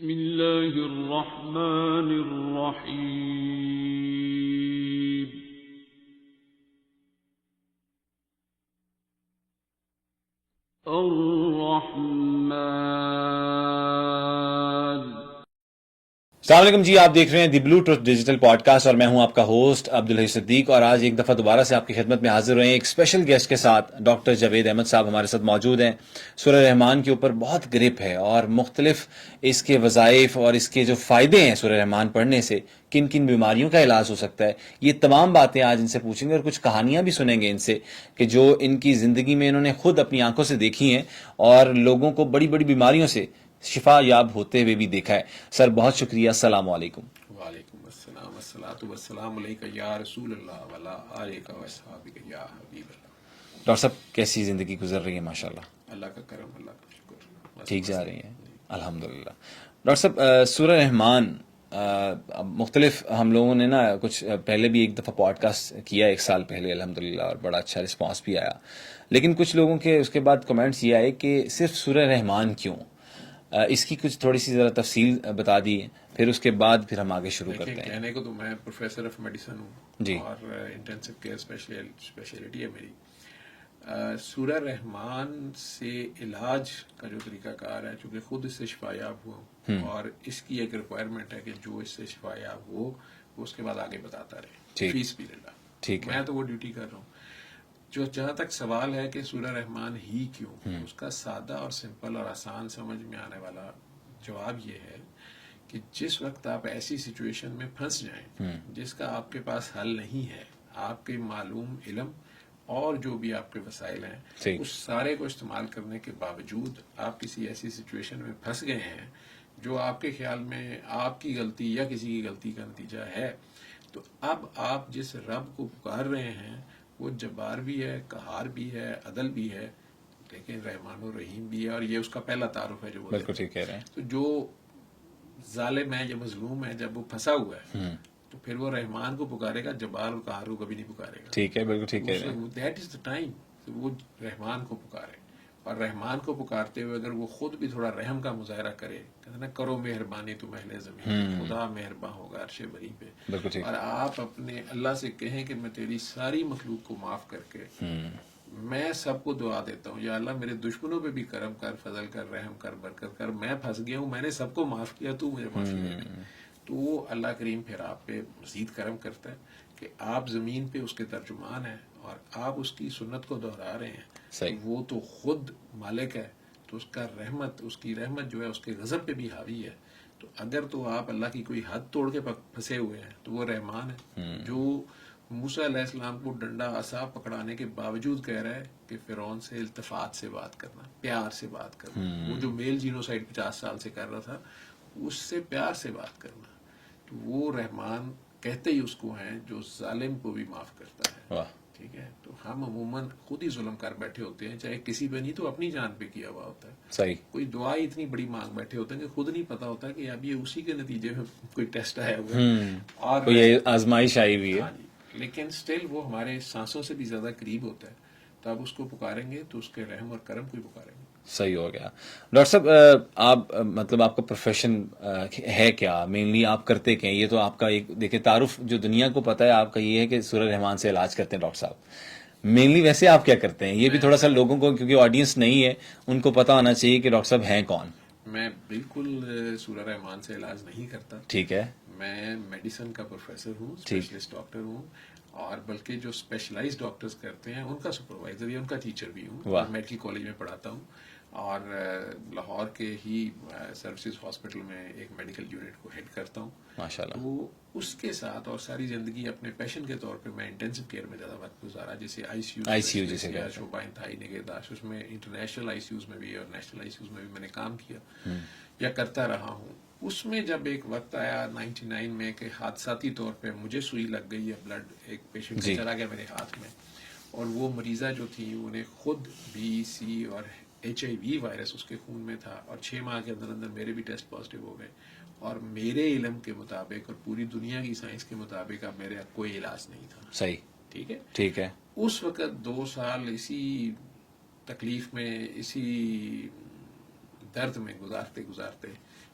بسم اللہ الرحمن الرحیم الرحمن۔ السلام علیکم جی، آپ دیکھ رہے ہیں دی بلو ٹروتھ ڈیجیٹل پوڈ کاسٹ اور میں ہوں آپ کا ہوسٹ عبدالحی صدیق، اور آج ایک دفعہ دوبارہ سے آپ کی خدمت میں حاضر ہوئے ہیں ایک اسپیشل گیسٹ کے ساتھ۔ ڈاکٹر جاوید احمد صاحب ہمارے ساتھ موجود ہیں۔ سورہ رحمان کے اوپر بہت گرپ ہے اور مختلف اس کے وظائف اور اس کے جو فائدے ہیں سورہ رحمان پڑھنے سے، کن کن بیماریوں کا علاج ہو سکتا ہے، یہ تمام باتیں آج ان سے پوچھیں گے اور کچھ کہانیاں بھی سنیں گے ان سے کہ جو ان کی زندگی میں انہوں نے خود اپنی آنکھوں سے دیکھی ہیں اور لوگوں کو بڑی بڑی بیماریوں سے شفا یاب ہوتے ہوئے بھی دیکھا ہے۔ سر بہت شکریہ، السلام علیکم۔ وعلیکم السلام، الصلاۃ والسلام علیک یا رسول اللہ وعلی آلک و اصحابک یا حبیب اللہ۔ ڈاکٹر صاحب کیسی زندگی گزر رہی ہے؟ ماشاءاللہ اللہ کا کرم، اللہ کا شکر، بس ٹھیک جا بس رہی ہیں الحمدللہ۔ ڈاکٹر صاحب سورہ رحمان مختلف ہم لوگوں نے نا کچھ پہلے بھی ایک دفعہ پوڈ کاسٹ کیا ایک سال پہلے الحمدللہ، اور بڑا اچھا رسپانس بھی آیا، لیکن کچھ لوگوں کے اس کے بعد کمنٹس یہ آئے کہ صرف سورہ رحمان کیوں؟ اس کی کچھ تھوڑی سی ذرا تفصیل بتا دی، پھر اس کے بعد پھر ہم آگے شروع کرتے دیکھیں، ہیں۔ کہنے کو تو میں پروفیسر آف میڈیسن ہوں جی۔ اور انٹینسو کیئر اسپیشلٹی ہے میری۔ سورہ رحمان سے علاج کا جو طریقہ کار ہے، چونکہ خود اس سے شفا یاب ہوا اور اس کی ایک ریکوائرمنٹ ہے کہ جو اس سے شفا یاب ہو وہ اس کے بعد آگے بتاتا رہے، ٹھیک، فیس بھی لے لا۔ ٹھیک ہے۔ میں تو وہ ڈیوٹی کر رہا ہوں۔ جو جہاں تک سوال ہے کہ سورہ رحمان ہی کیوں، اس کا سادہ اور سمپل اور آسان سمجھ میں آنے والا جواب یہ ہے کہ جس وقت آپ ایسی سچویشن میں پھنس جائیں جس کا آپ کے پاس حل نہیں ہے، آپ کے معلوم علم اور جو بھی آپ کے وسائل ہیں ٹھیک، اس سارے کو استعمال کرنے کے باوجود آپ کسی ایسی سچویشن میں پھنس گئے ہیں جو آپ کے خیال میں آپ کی غلطی یا کسی کی غلطی کا نتیجہ ہے، تو اب آپ جس رب کو پکار رہے ہیں وہ جبار بھی ہے، قہار بھی ہے، عدل بھی ہے، لیکن رحمان الرحیم بھی ہے، اور یہ اس کا پہلا تعارف ہے جو وہ بالکل ٹھیک کہہ رہے ہیں۔ تو جو ظالم ہے یا مظلوم ہے جب وہ پھنسا ہوا ہے تو پھر وہ رحمان کو پکارے گا، جبار اور قہار کو کبھی نہیں پکارے گا۔ ٹھیک ہے، بالکل ٹھیک کہہ رہے ہیں۔ دیٹ از دا ٹائم وہ رحمان کو پکارے، اور رحمان کو پکارتے ہوئے اگر وہ خود بھی تھوڑا رحم کا مظاہرہ کرے، کہتے نا کرو مہربانی تم اہل زمین، خدا مہربان ہوگا عرش بری پہ، بالکل ٹھیک۔ اور آپ اپنے اللہ سے کہیں کہ میں تیری ساری مخلوق کو معاف کر کے میں سب کو دعا دیتا ہوں، یا اللہ میرے دشمنوں پہ بھی کرم کر، فضل کر، رحم کر، برکت کر، میں پھنس گیا ہوں، میں نے سب کو معاف کیا، تو مجھے معافی دے دے۔ تو وہ اللہ کریم پھر آپ پہ مزید کرم کرتا ہے کہ آپ زمین پہ اس کے ترجمان ہیں اور آپ اس کی سنت کو دہرا رہے ہیں، صحیح۔ وہ تو خود مالک ہے، تو اس کا رحمت، اس کی رحمت جو ہے اس کے غضب پہ بھی حاوی ہے۔ تو اگر تو آپ اللہ کی کوئی حد توڑ کے پھنسے ہوئے ہیں تو وہ رحمان ہے جو موسیٰ علیہ السلام کو ڈنڈا عصا پکڑانے کے باوجود کہہ رہا ہے کہ فرعون سے التفات سے بات کرنا، پیار سے بات کرنا، وہ جو میل جینوسائیڈ 50 سال سے کر رہا تھا اس سے پیار سے بات کرنا، تو وہ رحمان کہتے ہی اس کو ہیں جو ظالم کو بھی معاف کرتا ہے۔ واہ، ٹھیک ہے، تو ہم عموماً خود ہی ظلم کر بیٹھے ہوتے ہیں، چاہے کسی پہ نہیں تو اپنی جان پہ کیا ہوا ہوتا ہے۔ صحیح۔ کوئی دعا ہی اتنی بڑی مانگ بیٹھے ہوتے ہیں کہ خود نہیں پتا ہوتا کہ اب یہ اسی کے نتیجے میں کوئی ٹیسٹ آیا ہوا ہے، اور کوئی آزمائش آئی ہوئی ہے۔ ہاں جی، لیکن سٹل وہ ہمارے سانسوں سے بھی زیادہ قریب ہوتا ہے، تو آپ اس کو پکاریں گے تو اس کے رحم اور کرم کو ہی پکاریں گے۔ صحیح ہو گیا۔ ڈاکٹر صاحب آپ مطلب آپ کا پروفیشن ہے کیا؟ مینلی آپ کرتے کیا ہیں؟ یہ تو آپ کا ایک دیکھیں تعارف جو دنیا کو پتہ ہے آپ کا یہ ہے کہ سورہ رحمان سے علاج کرتے ہیں ڈاکٹر صاحب، مینلی ویسے آپ کیا کرتے ہیں؟ یہ بھی تھوڑا سا لوگوں کو، کیونکہ آڈینس نہیں ہے، ان کو پتہ ہونا چاہیے کہ ڈاکٹر صاحب ہیں کون۔ میں بالکل سورہ رحمان سے علاج نہیں کرتا، ٹھیک ہے، میں میڈیسن کا پروفیسر ہوں، اسپیشلسٹ ڈاکٹر ہوں، اور بلکہ جو اسپیشلائز ڈاکٹرز کرتے ہیں ان کا سپروائزر یا ان کا ٹیچر بھی ہوں، میں میڈیکل کالج میں پڑھاتا ہوں، اور لاہور کے ہی سروسز ہاسپٹل میں ایک میڈیکل یونٹ کو ہیڈ کرتا ہوں۔ ماشاءاللہ۔ تو اس کے ساتھ اور ساری زندگی اپنے پیشن کے طور پہ میں انٹینسو کیئر میں زیادہ وقت گزارا، جیسے آئی سی یو جیسے یا شعبہ انتہائی نگہداشت، اس میں انٹرنیشنل آئی سی یوز میں بھی اور نیشنل آئی سی یوز میں بھی میں نے کام کیا یا کرتا رہا ہوں۔ اس میں جب ایک وقت آیا 99 میں کہ حادثاتی طور پہ مجھے سوئی لگ گئی ہے، بلڈ ایک پیشنٹ کا چلا گیا میرے ہاتھ میں، اور وہ مریضہ جو تھی انہیں خود بی سی اور HIV وائرس اس کے خون میں تھا، اور 6 ماہ کے اندر اندر میرے بھی ٹیسٹ پازیٹیو ہو گئے، اور میرے علم کے مطابق اور پوری دنیا کی سائنس کے مطابق اب میرے کوئی علاج نہیں تھا۔ صحیح، ٹھیک ہے، ٹھیک ہے۔ اس وقت 2 سال اسی تکلیف میں، اسی درد میں گزارتے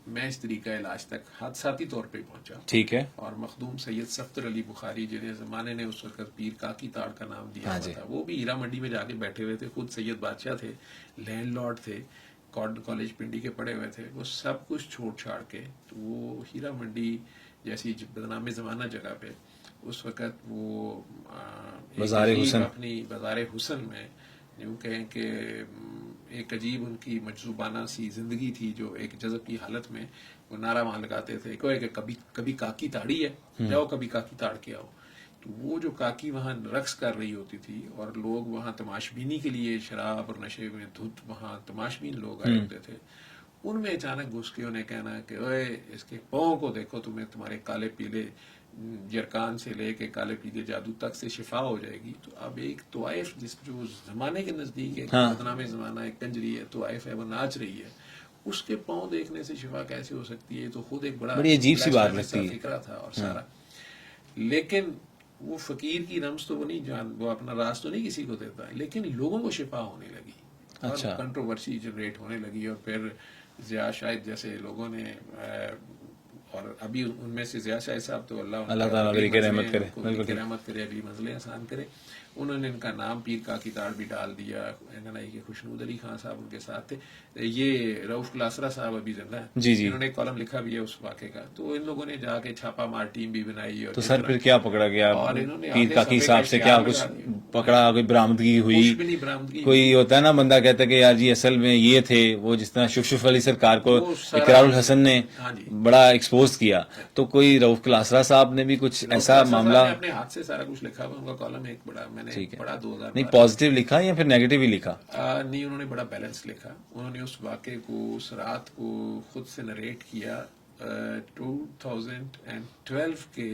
میں اس طریقہ علاج تک حادثاتی طور پہ پہنچا. ٹھیک ہے. اور مخدوم سید صفدر علی بخاری جنہیں زمانے نے اس وقت پیر کاکی تاڑ کا نام دیا ہوا تھا, وہ بھی ہیرا منڈی میں جا کے بیٹھے ہوئے تھے. خود سید بادشاہ تھے, لینڈ لارڈ تھے, کالج پنڈی کے پڑھے ہوئے تھے. وہ سب کچھ چھوڑ چھاڑ کے تو وہ ہیرا منڈی جیسی بدنام زمانہ جگہ پہ اس وقت وہ بازار حسن, اپنی بازار حسن میں یوں کہیں کہ ایک عجیب ان کی مجذوبانہ سی زندگی تھی, جو ایک جذب کی حالت میں وہ نعرہ وہاں لگاتے تھے کہ کبھی کاکی تاڑی ہے, جاؤ کبھی کاکی تاڑ کے آؤ. تو وہ جو کاکی وہاں رقص کر رہی ہوتی تھی اور لوگ وہاں تماش بینی کے لیے شراب اور نشے میں دھت وہاں تماش بین لوگ آئے ہوتے تھے, ان میں اچانک گھس کے انہیں کہنا کہ اوے اس کے پاؤں کو دیکھو, تمہیں تمہارے کالے پیلے جرکان سے لے کے کالے پیلے جادو تک سے شفا ہو جائے گی. تو اب ایک طوائف جس جو زمانے کے نزدیک ایک بدنام زمانہ ایک کنجری ہے, طوائف ہے, وہ ناچ رہی ہے, اس کے پاؤں دیکھنے سے شفا کیسے ہو سکتی ہے؟ تو خود ایک بڑی عجیب سی بات لگتی ہے فکرہ تھا اور سارا. لیکن وہ فقیر کی رمز تو وہ نہیں وہ اپنا راز تو نہیں کسی کو دیتا, لیکن لوگوں کو شفا ہونے لگی اور کنٹروورسی جنریٹ ہونے لگی. اور پھر ضیاء شاہد جیسے لوگوں نے, اور ابھی ان میں سے ضیاء شاہد صاحب تو اللہ تعالیٰ کی رحمت کرے, ابھی منزلیں آسان کرے, انہوں نے ان کا نام پیر کاکی تاڑ بھی ڈال دیا. کہ خوشنود علی خان صاحب ان کے ساتھ تھے. یہ رؤف کلاسرا صاحب ابھی زندہ ہیں, انہوں نے ایک کالم لکھا بھی ہے اس واقعے کا. تو ان لوگوں نے جا کے چھاپا مار ٹیم بھی بنائی. اور تو سر پھر کیا پکڑا گیا؟ اور انہوں نے پیر کاکی صاحب سے کیا کچھ پکڑا, کوئی برآمدگی ہوئی؟ کوئی ہوتا ہے نا بندہ کہتا ہے کہ یار جی اصل میں یہ تھے وہ, جس طرح شف علی سرکار کو اقرار الحسن نے بڑا ایکسپوز کیا, تو کوئی رؤف کلاسرا صاحب نے بھی کچھ ایسا معاملہ اپنے ہاتھ سے سارا کچھ لکھا ہوا, ان کا کالم ایک بڑا میں نے پڑھا 2000 نہیں پازیٹیو لکھا یا پھر نیگیٹو ہی لکھا؟ نہیں, انہوں نے بڑا بیلنس لکھا. انہوں نے اس واقعے کو, اس رات کو خود سے نریٹ کیا 2012 کے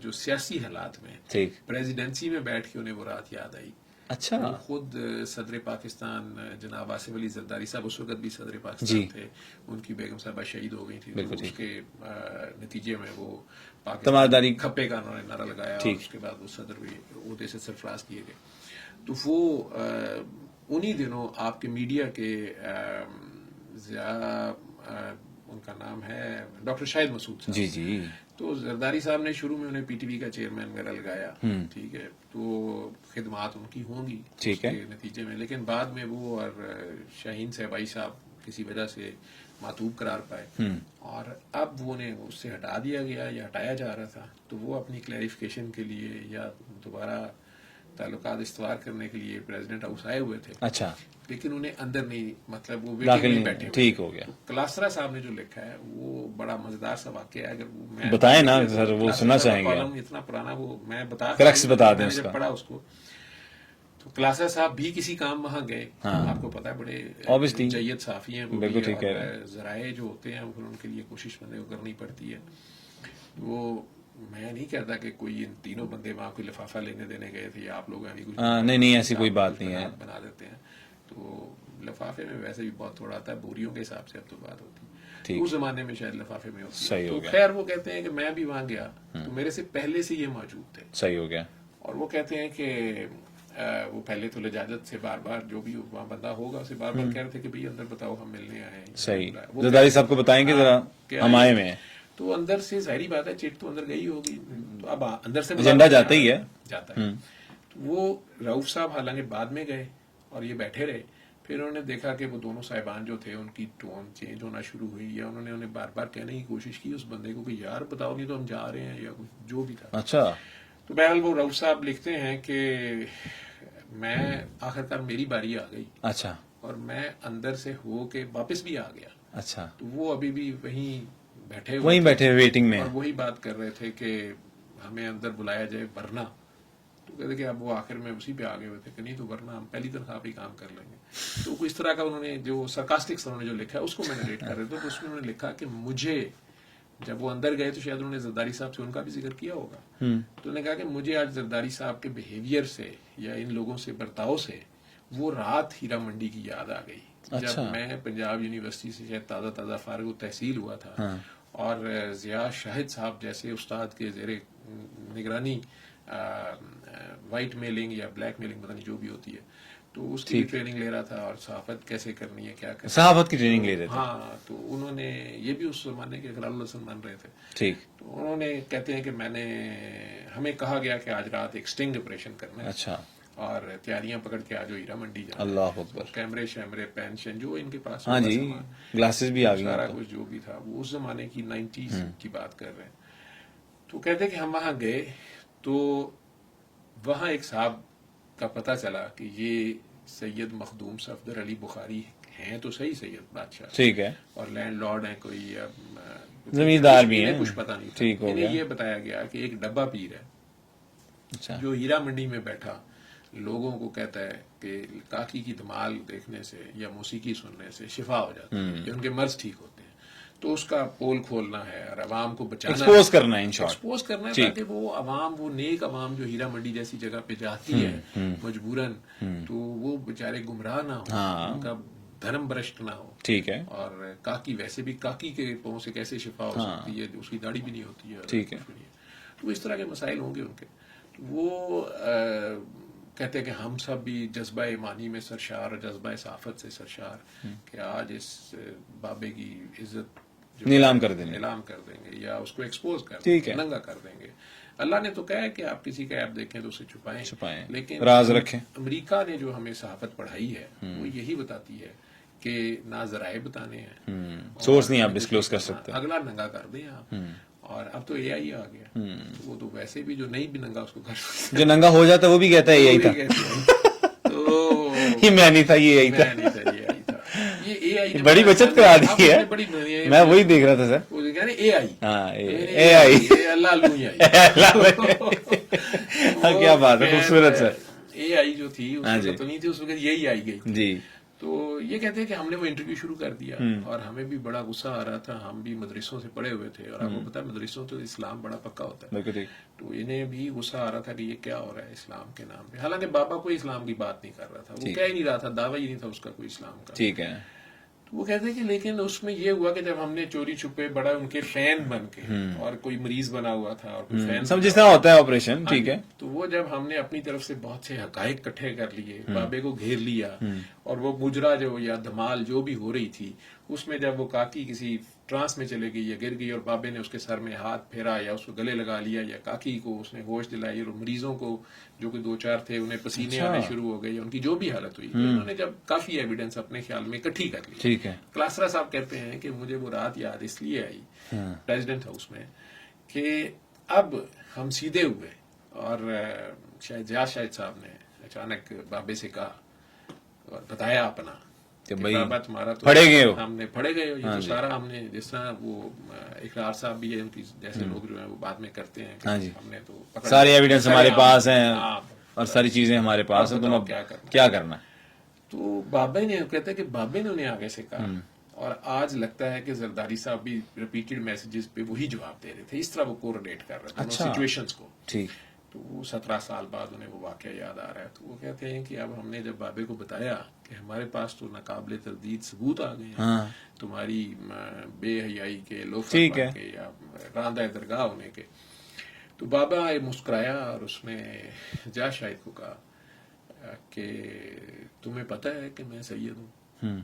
جو سیاسی حالات میں پریزیڈنسی میں بیٹھ کے انہیں وہ رات یاد آئی. اچھا. وہ خود صدر پاکستان جناب آصف علی زرداری صاحب اس وقت بھی صدر پاکستان تھے, ان کی بیگم صاحبہ شہید ہو گئی تھی. اس کے نتیجے میں وہ پاکستان کھپے کا انہوں نے نعرہ لگایا, اور اس کے بعد وہ صدر بھی عہدے سے سرفراز کیے گئے. تو وہ انہی دنوں آپ کے میڈیا کے ان کا نام ہے ڈاکٹر شاہد مسعود صاحب, جی, تو زرداری صاحب نے شروع میں انہیں پی ٹی وی کا چیئرمین وغیرہ لگایا, ٹھیک ہے, تو خدمات ان کی ہوں گی اس کے نتیجے میں. لیکن بعد میں وہ اور شاہین صاحبائی صاحب کسی وجہ سے معطوب قرار پائے, اور اب وہ انہیں اس سے ہٹا دیا گیا یا ہٹایا جا رہا تھا. تو وہ اپنی کلیریفیکیشن کے لیے یا دوبارہ تعلقات استوار کرنے کے لیے پریزیڈنٹ ہاؤس آئے ہوئے تھے. اچھا. لیکن انہیں اندر نہیں, مطلب وہ ویٹنگ میں بیٹھے. ٹھیک ہو گیا. کلاسرا صاحب نے جو لکھا ہے وہ بڑا مزیدار سا واقعہ ہے, اگر بتائیں نا سر, وہ سننا چاہیں گے. اتنا پرانا وہ میں بتا دیں, جب پڑھا اس کو. تو کلاسرا صاحب بھی کسی کام وہاں گئے, آپ کو پتا بڑے جید صحافی ہیں, ذرائع جو ہوتے ہیں پھر ان کے لیے کوشش بندے کو کرنی پڑتی ہے. وہ میں نہیں کہتا کہ کوئی ان تینوں بندے وہاں کوئی لفافہ لینے دینے گئے تھے یا آپ لوگ ابھی کچھ نہیں ایسی کوئی بات نہیں ہے, بنا دیتے ہیں. تو لفافے میں ویسے بھی بہت تھوڑا آتا ہے, بوریوں کے حساب سے اب تو بات ہوتی ہے, اس زمانے میں شاید لفافے میں ہوتی ہے. تو خیر وہ کہتے ہیں کہ میں بھی وہاں گیا تو میرے سے پہلے سے یہ موجود تھے. صحیح ہو گیا. اور وہ کہتے ہیں کہ وہ پہلے تو لجاجت سے بار بار جو بھی وہاں بندہ ہوگا اسے بار بار کہہ رہے تھے کہ بھائی اندر بتاؤ ہم ملنے آئے ہیں. صحیح, زرداری صاحب کو بتائیں گے ذرا ہم آئے میں. تو اندر سے ظاہری بات ہے چٹ تو اندر گئی ہوگی, تو اب اندر سے ایجنڈا جاتا ہی ہے. تو وہ رؤف صاحب حالانکہ بعد میں گئے اور یہ بیٹھے رہے. پھر انہوں نے دیکھا کہ وہ دونوں صاحبان جو تھے ان کی ٹون چینج ہونا شروع ہوئی, یا انہوں نے انہیں بار بار کہنے کی کوشش کی اس بندے کو کہ یار بتاؤ نہیں تو ہم جا رہے ہیں, یا کچھ جو بھی تھا. اچھا. تو بہرحال وہ رؤف صاحب لکھتے ہیں کہ میں آخرکار میری باری آ گئی. اچھا. اور میں اندر سے ہو کے واپس بھی آ گیا. اچھا. تو وہ ابھی بھی وہیں بیٹھے ویٹنگ میں, اور وہی بات کر رہے تھے کہ ہمیں اندر بلایا جائے ورنہ. تو کہتے کہ اب وہ آخر میں اسی پہ آگے ہوئے تھے کہ نہیں تو ورنہ ہم پہلی تنخواہ پہ کام کر لیں گے. تو اس طرح کا انہوں نے جو سرکاسٹک انہوں نے جو لکھا ہے اس کو میں نے ریٹ کر رہے تھے. تو اس میں انہوں نے لکھا کہ مجھے جب وہ اندر گئے تو شاید انہوں نے زرداری صاحب سے ان کا بھی ذکر کیا ہوگا. تو انہوں نے کہا کہ مجھے آج زرداری صاحب کے بیہیویئر سے یا ان لوگوں سے برتاؤ سے وہ رات ہیرا منڈی کی یاد آ گئی. جب میں پنجاب یونیورسٹی سے شاید تازہ فارغ التحصیل ہوا تھا, اور ضیاء شاہد صاحب جیسے استاد کے زیر نگرانی وائٹ میلنگ یا بلیک میلنگ پتہ نہیں جو بھی ہوتی ہے تو اس کی بھی ٹریننگ لے رہا تھا اور صحافت کیسے کرنی ہے کیا کرنا صحافت کی ٹریننگ لے رہے تھے. ہاں تو انہوں نے یہ بھی اس زمانے کے خلال الحسن بن رہے تھے. ٹھیک. تو انہوں نے کہتے ہیں کہ ہمیں کہا گیا کہ آج رات ایک سٹنگ آپریشن کرنا ہے. اچھا. اور تیاریاں پکڑ کے آج ہیرا منڈی جانا. اللہ اکبر. کیمرے شیمرے پینشن جو ان کے پاس ہاں جی گلاسز بھی آ گئی سارا کچھ جو بھی تھا وہ اس زمانے کی 90s کی بات کر رہے ہیں. تو کہتے کہ ہم وہاں گئے تو وہاں ایک صاحب کا پتہ چلا کہ یہ سید مخدوم صفدر علی بخاری ہیں تو صحیح سید بادشاہ. ٹھیک ہے. اور لینڈ لارڈ ہیں کوئی زمیندار بھی ہیں. کچھ پتہ نہیں. ٹھیک ہو گیا. یہ بتایا گیا کہ ایک ڈبہ پیر ہے. اچھا. جو ہیرا منڈی میں بیٹھا لوگوں کو کہتا ہے کہ کاکی کی دھمال دیکھنے سے یا موسیقی سننے سے شفا ہو جاتی ہے کہ ان کے مرض ٹھیک ہوتے ہیں. تو اس کا پول کھولنا ہے اور عوام کو بچانا ایکسپوز کرنا ہے. ان شارٹ ایکسپوز کرنا ہے تاکہ وہ عوام وہ نیک عوام جو ہیرا منڈی جیسی جگہ پہ جاتی ہے مجبوراً تو وہ بیچارے گمراہ نہ ہو ان کا دھرم برشت نہ ہو. ٹھیک ہے. اور کاکی ویسے بھی کاکی کے پاؤں سے کیسے شفا ہو سکتی ہے اس کی داڑھی بھی نہیں ہوتی ہے. ٹھیک ہے. تو اس طرح کے مسائل ہوں گے ان کے. وہ کہتے ہیں کہ ہم سب بھی جذبہ ایمانی میں سرشار اور جذبہ صحافت سے سرشار کہ آج اس بابے کی عزت نیلام کر دیں گے یا اس کو ایکسپوز کر دیں گے ننگا کر دیں گے. اللہ نے تو کہا ہے کہ آپ کسی کا ایپ دیکھیں تو اسے چھپائیں لیکن راز رکھیں. امریکہ نے جو ہمیں صحافت پڑھائی ہے وہ یہی بتاتی ہے کہ نہ ذرائع بتانے ہیں سورس نہیں آپ ڈسکلوز کر سکتے. اگلا ننگا کر دیں آپ. اور اب تو اے آئی آ گیا وہ تو ویسے بھی جو نہیں بھی ننگا اس کو کر سکتے. جو ننگا ہو جاتا وہ بھی کہتا ہے یہی تھا. تو یہ میں نہیں تھا یہ یہی تھا. بڑی بچت کرا دی ہے. میں وہی دیکھ رہا تھا سر. اے آئی. ہاں اے آئی. کیا بات ہے خوبصورت سر. اے آئی جو تھی اس وقت تو نہیں تھی اس وقت یہی آئی گئی جی. تو یہ کہتے ہیں کہ ہم نے وہ انٹرویو شروع کر دیا اور ہمیں بھی بڑا غصہ آ رہا تھا. ہم بھی مدرسوں سے پڑھے ہوئے تھے اور آپ کو پتا ہے مدرسوں تو اسلام بڑا پکا ہوتا ہے. تو انہیں بھی غصہ آ رہا تھا کہ یہ کیا ہو رہا ہے اسلام کے نام پہ. حالانکہ بابا کوئی اسلام کی بات نہیں کر رہا تھا. وہ کہہ ہی نہیں رہا تھا دعویٰ ہی نہیں تھا اس کا کوئی اسلام کا. ٹھیک ہے. وہ کہتے ہیں کہ لیکن اس میں یہ ہوا کہ جب ہم نے چوری چھپے بڑا ان کے فین بن کے اور کوئی مریض بنا ہوا تھا اور کوئی فین سب جس طرح ہوتا ہے آپریشن. ٹھیک ہے. تو وہ جب ہم نے اپنی طرف سے بہت سے حقائق اکٹھے کر لیے بابے کو گھیر لیا اور وہ مجرا جو یا دھمال جو بھی ہو رہی تھی اس میں جب وہ کاکی کسی ٹرانس میں چلے گئی یا گر گئی اور بابے نے اس کے سر میں ہاتھ پھیرا یا اس کو گلے لگا لیا یا کاکی کو اس نے ہوش دلائی اور مریضوں کو جو کہ 2-4 تھے انہیں پسینے آنے شروع ہو گئے ان کی جو بھی حالت ہوئی انہوں نے جب کافی ایویڈنس اپنے خیال میں اکٹھی کر لی. ٹھیک ہے. کلاسرا صاحب کہتے ہیں کہ مجھے وہ رات یاد اس لیے آئی پریزیڈنٹ ہاؤس میں کہ اب ہم سیدھے ہوئے اور شاید صاحب نے اچانک بابے سے کہا اور بتایا اپنا کہ بابا تمہارا تو پڑھے گئے ہو. ہم نے پڑھے گئے ہو یہ تو سارا ہم نے جس طرح وہ اقرار صاحب بھی ہے ان کی جیسے لوگ جو ہیں وہ بعد میں کرتے ہیں ہم نے تو سارے ایویڈنس ہمارے پاس ہیں اور ساری چیزیں ہمارے پاس ہیں تم اب کیا کرنا. تو بابا نے کہتے ہیں کہ بابے نے انہیں آگے سے کہا اور آج لگتا ہے کہ زرداری صاحب بھی ریپیٹڈ میسیجز پہ وہی جواب دے رہے تھے. اس طرح وہ کوریلیٹ کر رہے تھے سچویشنز کو. ٹھیک. تو 17 سال بعد انہیں وہ واقعہ یاد آ رہا ہے. تو وہ کہتے ہیں کہ اب ہم نے جب بابے کو بتایا کہ ہمارے پاس تو ناقابل تردید ثبوت آ گئے ہیں تمہاری بے حیائی کے لوفر کے یا راندہ درگاہ ہونے کے. تو بابا مسکرایا اور اس نے شاہد کو کہا کہ تمہیں پتہ ہے کہ میں سید ہوں.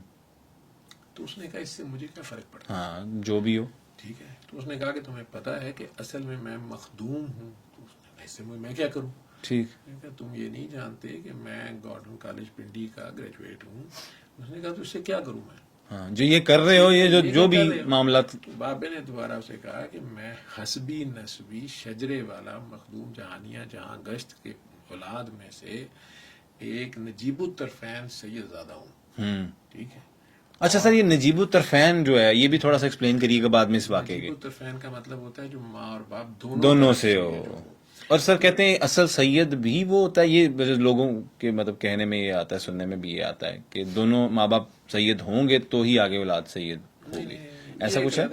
تو اس نے کہا اس سے مجھے کیا فرق پڑتا ہے جو بھی ہو. ٹھیک ہے. تو اس نے کہا کہ تمہیں پتہ ہے کہ اصل میں مخدوم ہوں. تو اس سے میں کیا کروں. ٹھیک. تم یہ نہیں جانتے کہ میں گارڈن کالج پنڈی کا گریجویٹ ہوں. اس نے کہا تو اس سے کیا کروں میں جو یہ کر رہے ہو یہ جو بھی معاملات. بابے نے دوبارہ اسے کہا کہ میں حسبی نسبی شجرے والا مخدوم جہانیہ جہاں گشت کے اولاد میں سے ایک نجیب الطرفین سید زادہ ہوں. ٹھیک ہے. اچھا سر یہ نجیب الطرفین جو ہے یہ بھی تھوڑا سا ایکسپلین کریے گا بعد میں اس واقعے کے. نجیب الطرفین کا مطلب ہوتا ہے جو ماں اور باپ دونوں سے ہو. اور سر کہتے ہیں اصل سید بھی وہ ہوتا ہے. یہ لوگوں کے مطلب کہنے میں یہ آتا ہے سننے میں بھی یہ آتا ہے کہ دونوں ماں باپ سید ہوں گے تو ہی آگے اولاد سید ہوگی. ایسا کچھ ہے.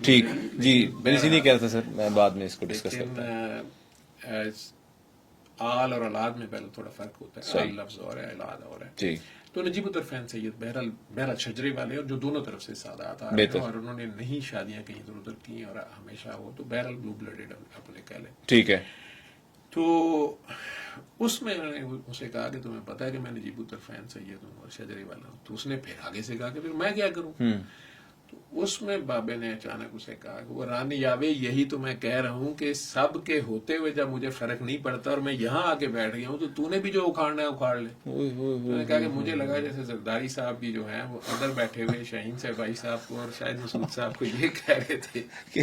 ٹھیک جی میں اسی لیے کہہ رہا تھا سر میں بعد میں اس کو ڈسکس کرتا ہوں. آل اور اولاد میں پہلے تھوڑا فرق ہوتا ہے. آل لفظ اور ہے اولاد اور ہے. جی. تو نجیب الطرفین سید بہرحال شجرے والے اور جو دونوں طرف سے سادات آ رہے ہیں اور انہوں نے نہیں شادیاں کہیں ادھر ادھر کی اور ہمیشہ ہو تو بہرحال بلو بلڈڈ اپنے کہہ لیں. ٹھیک ہے. تو اس میں انہوں نے اسے کہا کہ تمہیں پتا ہے کہ میں نجیب الطرفین سید ہوں اور شجری والا ہوں. تو اس نے پھر آگے سے کہا کہ پھر میں کیا کروں. تو اس میں بابے نے اچانک اسے کہا کہ وہ رانی یاوے یہی تو میں کہہ رہا ہوں کہ سب کے ہوتے ہوئے جب مجھے فرق نہیں پڑتا اور میں یہاں آ کے بیٹھ گیا ہوں تو تو نے بھی جو اکھاڑنا ہے اکھاڑ لے. تو نے کہا کہ مجھے لگا جیسے زرداری صاحب بھی جو ہیں وہ اندر بیٹھے ہوئے شاہین صاحب بھائی صاحب کو اور شاید مسعود صاحب کو یہ کہہ رہے تھے کہ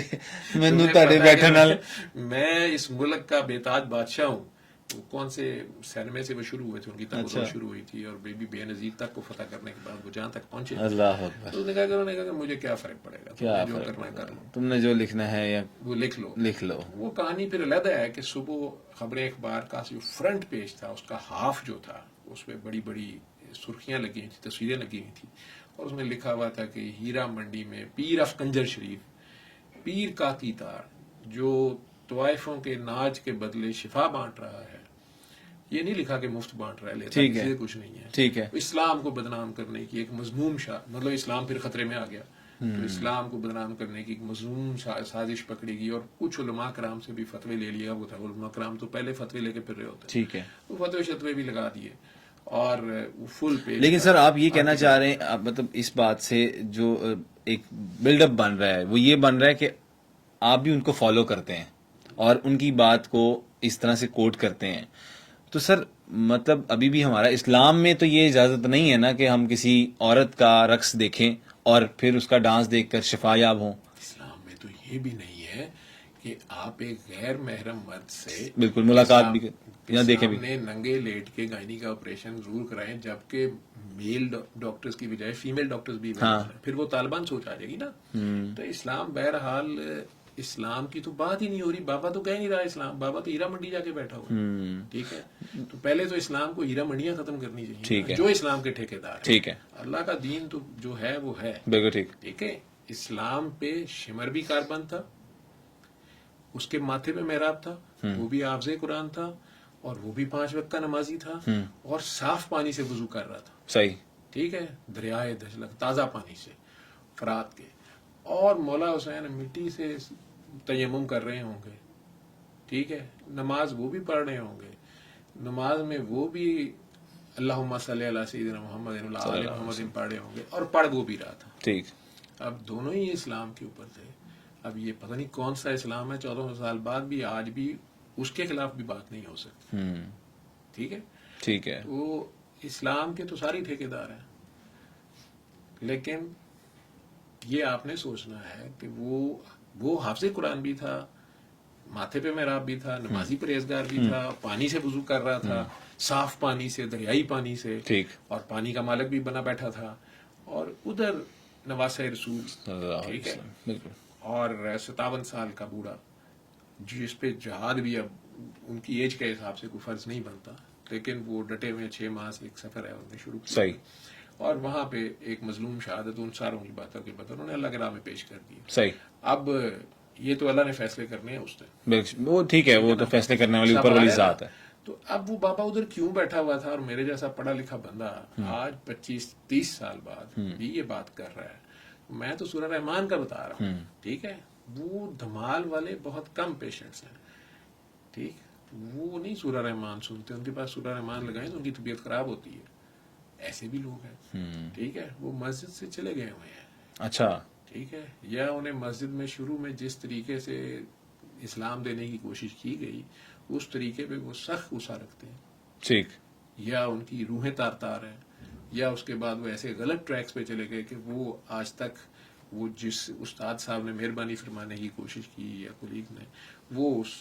میں اس ملک کا بے تاج بادشاہ ہوں. وہ کون سے سینمے سے وہ شروع ہوئے تھے ان کی تقریر شروع ہوئی تھی اور بے نظیر تک کو فتح کرنے کے بعد وہ جہاں تک پہنچے. اللہ اکبر. تو انہوں نے کہا کہ مجھے کیا فرق پڑے گا, کیا جو کرنا ہے کر لو, تم نے جو لکھنا ہے یا وہ لکھ لو. وہ کہانی پھر علیحدہ ہے کہ صبح خبریں اخبار کا جو فرنٹ پیج تھا اس کا ہاف جو تھا اس میں بڑی بڑی سرخیاں لگی ہوئی تھی, تصویریں لگی ہوئی تھی اور اس میں لکھا ہوا تھا کہ ہیرا منڈی میں پیر آف کنجر شریف پیر کا تار جو طوائفوں کے ناج کے بدلے شفا بانٹ رہا ہے. یہ نہیں لکھا کہ مفت بانٹ رہا ہے, لیتا کسی سے کچھ نہیں ہے. ٹھیک ہے. اسلام کو بدنام کرنے کی ایک مذموم مطلب اسلام پھر خطرے میں آ گیا تو اسلام کو بدنام کرنے کی ایک مذموم سازش پکڑی گئی اور کچھ علماء کرام سے بھی فتوے لے لیا. وہ تھا علماء کرام تو پہلے فتوے لے کے پھر رہے ہوتے ہیں. ٹھیک ہے. وہ فتوے شتوے بھی لگا دیے اور فل پیج. لیکن سر آپ یہ کہنا چاہ رہے ہیں مطلب اس بات سے جو ایک بلڈ اپ بن رہا ہے وہ یہ بن رہا ہے کہ آپ بھی ان کو فالو کرتے ہیں اور ان کی بات کو اس طرح سے کوٹ کرتے ہیں. تو سر مطلب ابھی بھی ہمارا اسلام میں تو یہ اجازت نہیں ہے نا کہ ہم کسی عورت کا رقص دیکھیں اور پھر اس کا ڈانس دیکھ کر شفا یاب ہوں. اسلام میں تو یہ بھی نہیں ہے کہ آپ ایک غیر محرم مرد سے بالکل ملاقات بھی یا دیکھیں بھی ننگے لیٹ کے گائنی کا آپریشن ضرور کرائیں جبکہ میل ڈاکٹرز کی بجائے فیمیل ڈاکٹرز بھی پھر وہ طالبان سوچ آ جائے گی نا. تو اسلام بہرحال اسلام کی تو بات ہی نہیں ہو رہی. بابا تو کہہ نہیں رہا اسلام, بابا تو ہیرا منڈی جا کے بیٹھا ہوا. ٹھیک ہے. تو پہلے تو اسلام کو ہیرا منڈیاں ختم کرنی چاہیے جو اسلام کے ٹھیکیدار ہیں. ٹھیک ہے. اللہ کا دین تو جو ہے وہ ہے. بالکل ٹھیک. ٹھیک ہے. اسلام پہ شمر بھی کاربند تھا, اس کے ماتھے پہ محراب تھا, وہ بھی حافظ قرآن تھا اور وہ بھی 5 وقت کا نمازی تھا اور صاف پانی سے وضو کر رہا تھا. صحیح. ٹھیک ہے. دریائے دجلہ تازہ پانی سے فرات کے. اور مولا حسین مٹی سے تیمم کر رہے ہوں گے. ٹھیک ہے. نماز وہ بھی پڑھ رہے ہوں گے. نماز میں وہ بھی اللہم صلی علی سیدنا محمد علی محمد پڑھ رہے ہوں گے اور پڑھ وہ بھی رہا تھا. ٹھیک. اب دونوں ہی اسلام کے اوپر تھے. اب یہ پتہ نہیں کون سا اسلام ہے 1400 سال بعد بھی آج بھی اس کے خلاف بھی بات نہیں ہو سکتی. ٹھیک ہے. ٹھیک ہے. وہ اسلام کے تو ساری ٹھیکیدار ہیں لیکن یہ آپ نے سوچنا ہے کہ وہ حافظ قرآن بھی تھا, ماتھے پہ محراب بھی تھا, نمازی پرہیزگار بھی تھا, پانی سے وضو کر رہا تھا, صاف پانی سے, دریائی پانی سے, اور پانی کا مالک بھی بنا بیٹھا تھا. اور ادھر نواسہ رسول, ٹھیک ہے, اور 57 سال کا بوڑھا جس پہ جہاد بھی اب ان کی ایج کے حساب سے کوئی فرض نہیں بنتا لیکن وہ ڈٹے ہوئے 6 ماہ سے ایک سفر ہے انہوں نے شروع کیا. صحیح. اور وہاں پہ ایک مظلوم شہادت ان ساروں کی باتوں کے بدل انہوں نے اللہ کے راہ میں پیش کر دی. صحیح. اب یہ تو اللہ نے فیصلے کرنے ہیں اس نے, وہ ٹھیک ہے, وہ تو فیصلے کرنے والی اوپر والی ذات ہے. تو اب وہ بابا ادھر کیوں بیٹھا ہوا تھا اور میرے جیسا پڑھا لکھا بندہ آج 25-30 سال بعد بھی یہ بات کر رہا ہے. میں تو سورہ رحمان کا بتا رہا ہوں. ٹھیک ہے. وہ دھمال والے بہت کم پیشنٹس ہیں. ٹھیک. وہ نہیں سورہ رحمان سنتے, ان کے پاس سورہ رحمان لگائیں تو ان کی طبیعت خراب ہوتی ہے. ایسے بھی لوگ ہیں. ٹھیک ہے. وہ مسجد سے چلے گئے ہوئے ہیں. اچھا. ٹھیک ہے. یا انہیں مسجد میں شروع میں جس طریقے سے اسلام دینے کی کوشش کی گئی اس طریقے پہ وہ سخت غصہ رکھتے ہیں. ٹھیک. یا ان کی روحیں تار تار ہیں, یا اس کے بعد وہ ایسے غلط ٹریکس پہ چلے گئے کہ وہ آج تک وہ جس استاد صاحب نے مہربانی فرمانے کی کوشش کی یا کولیگ نے وہ اس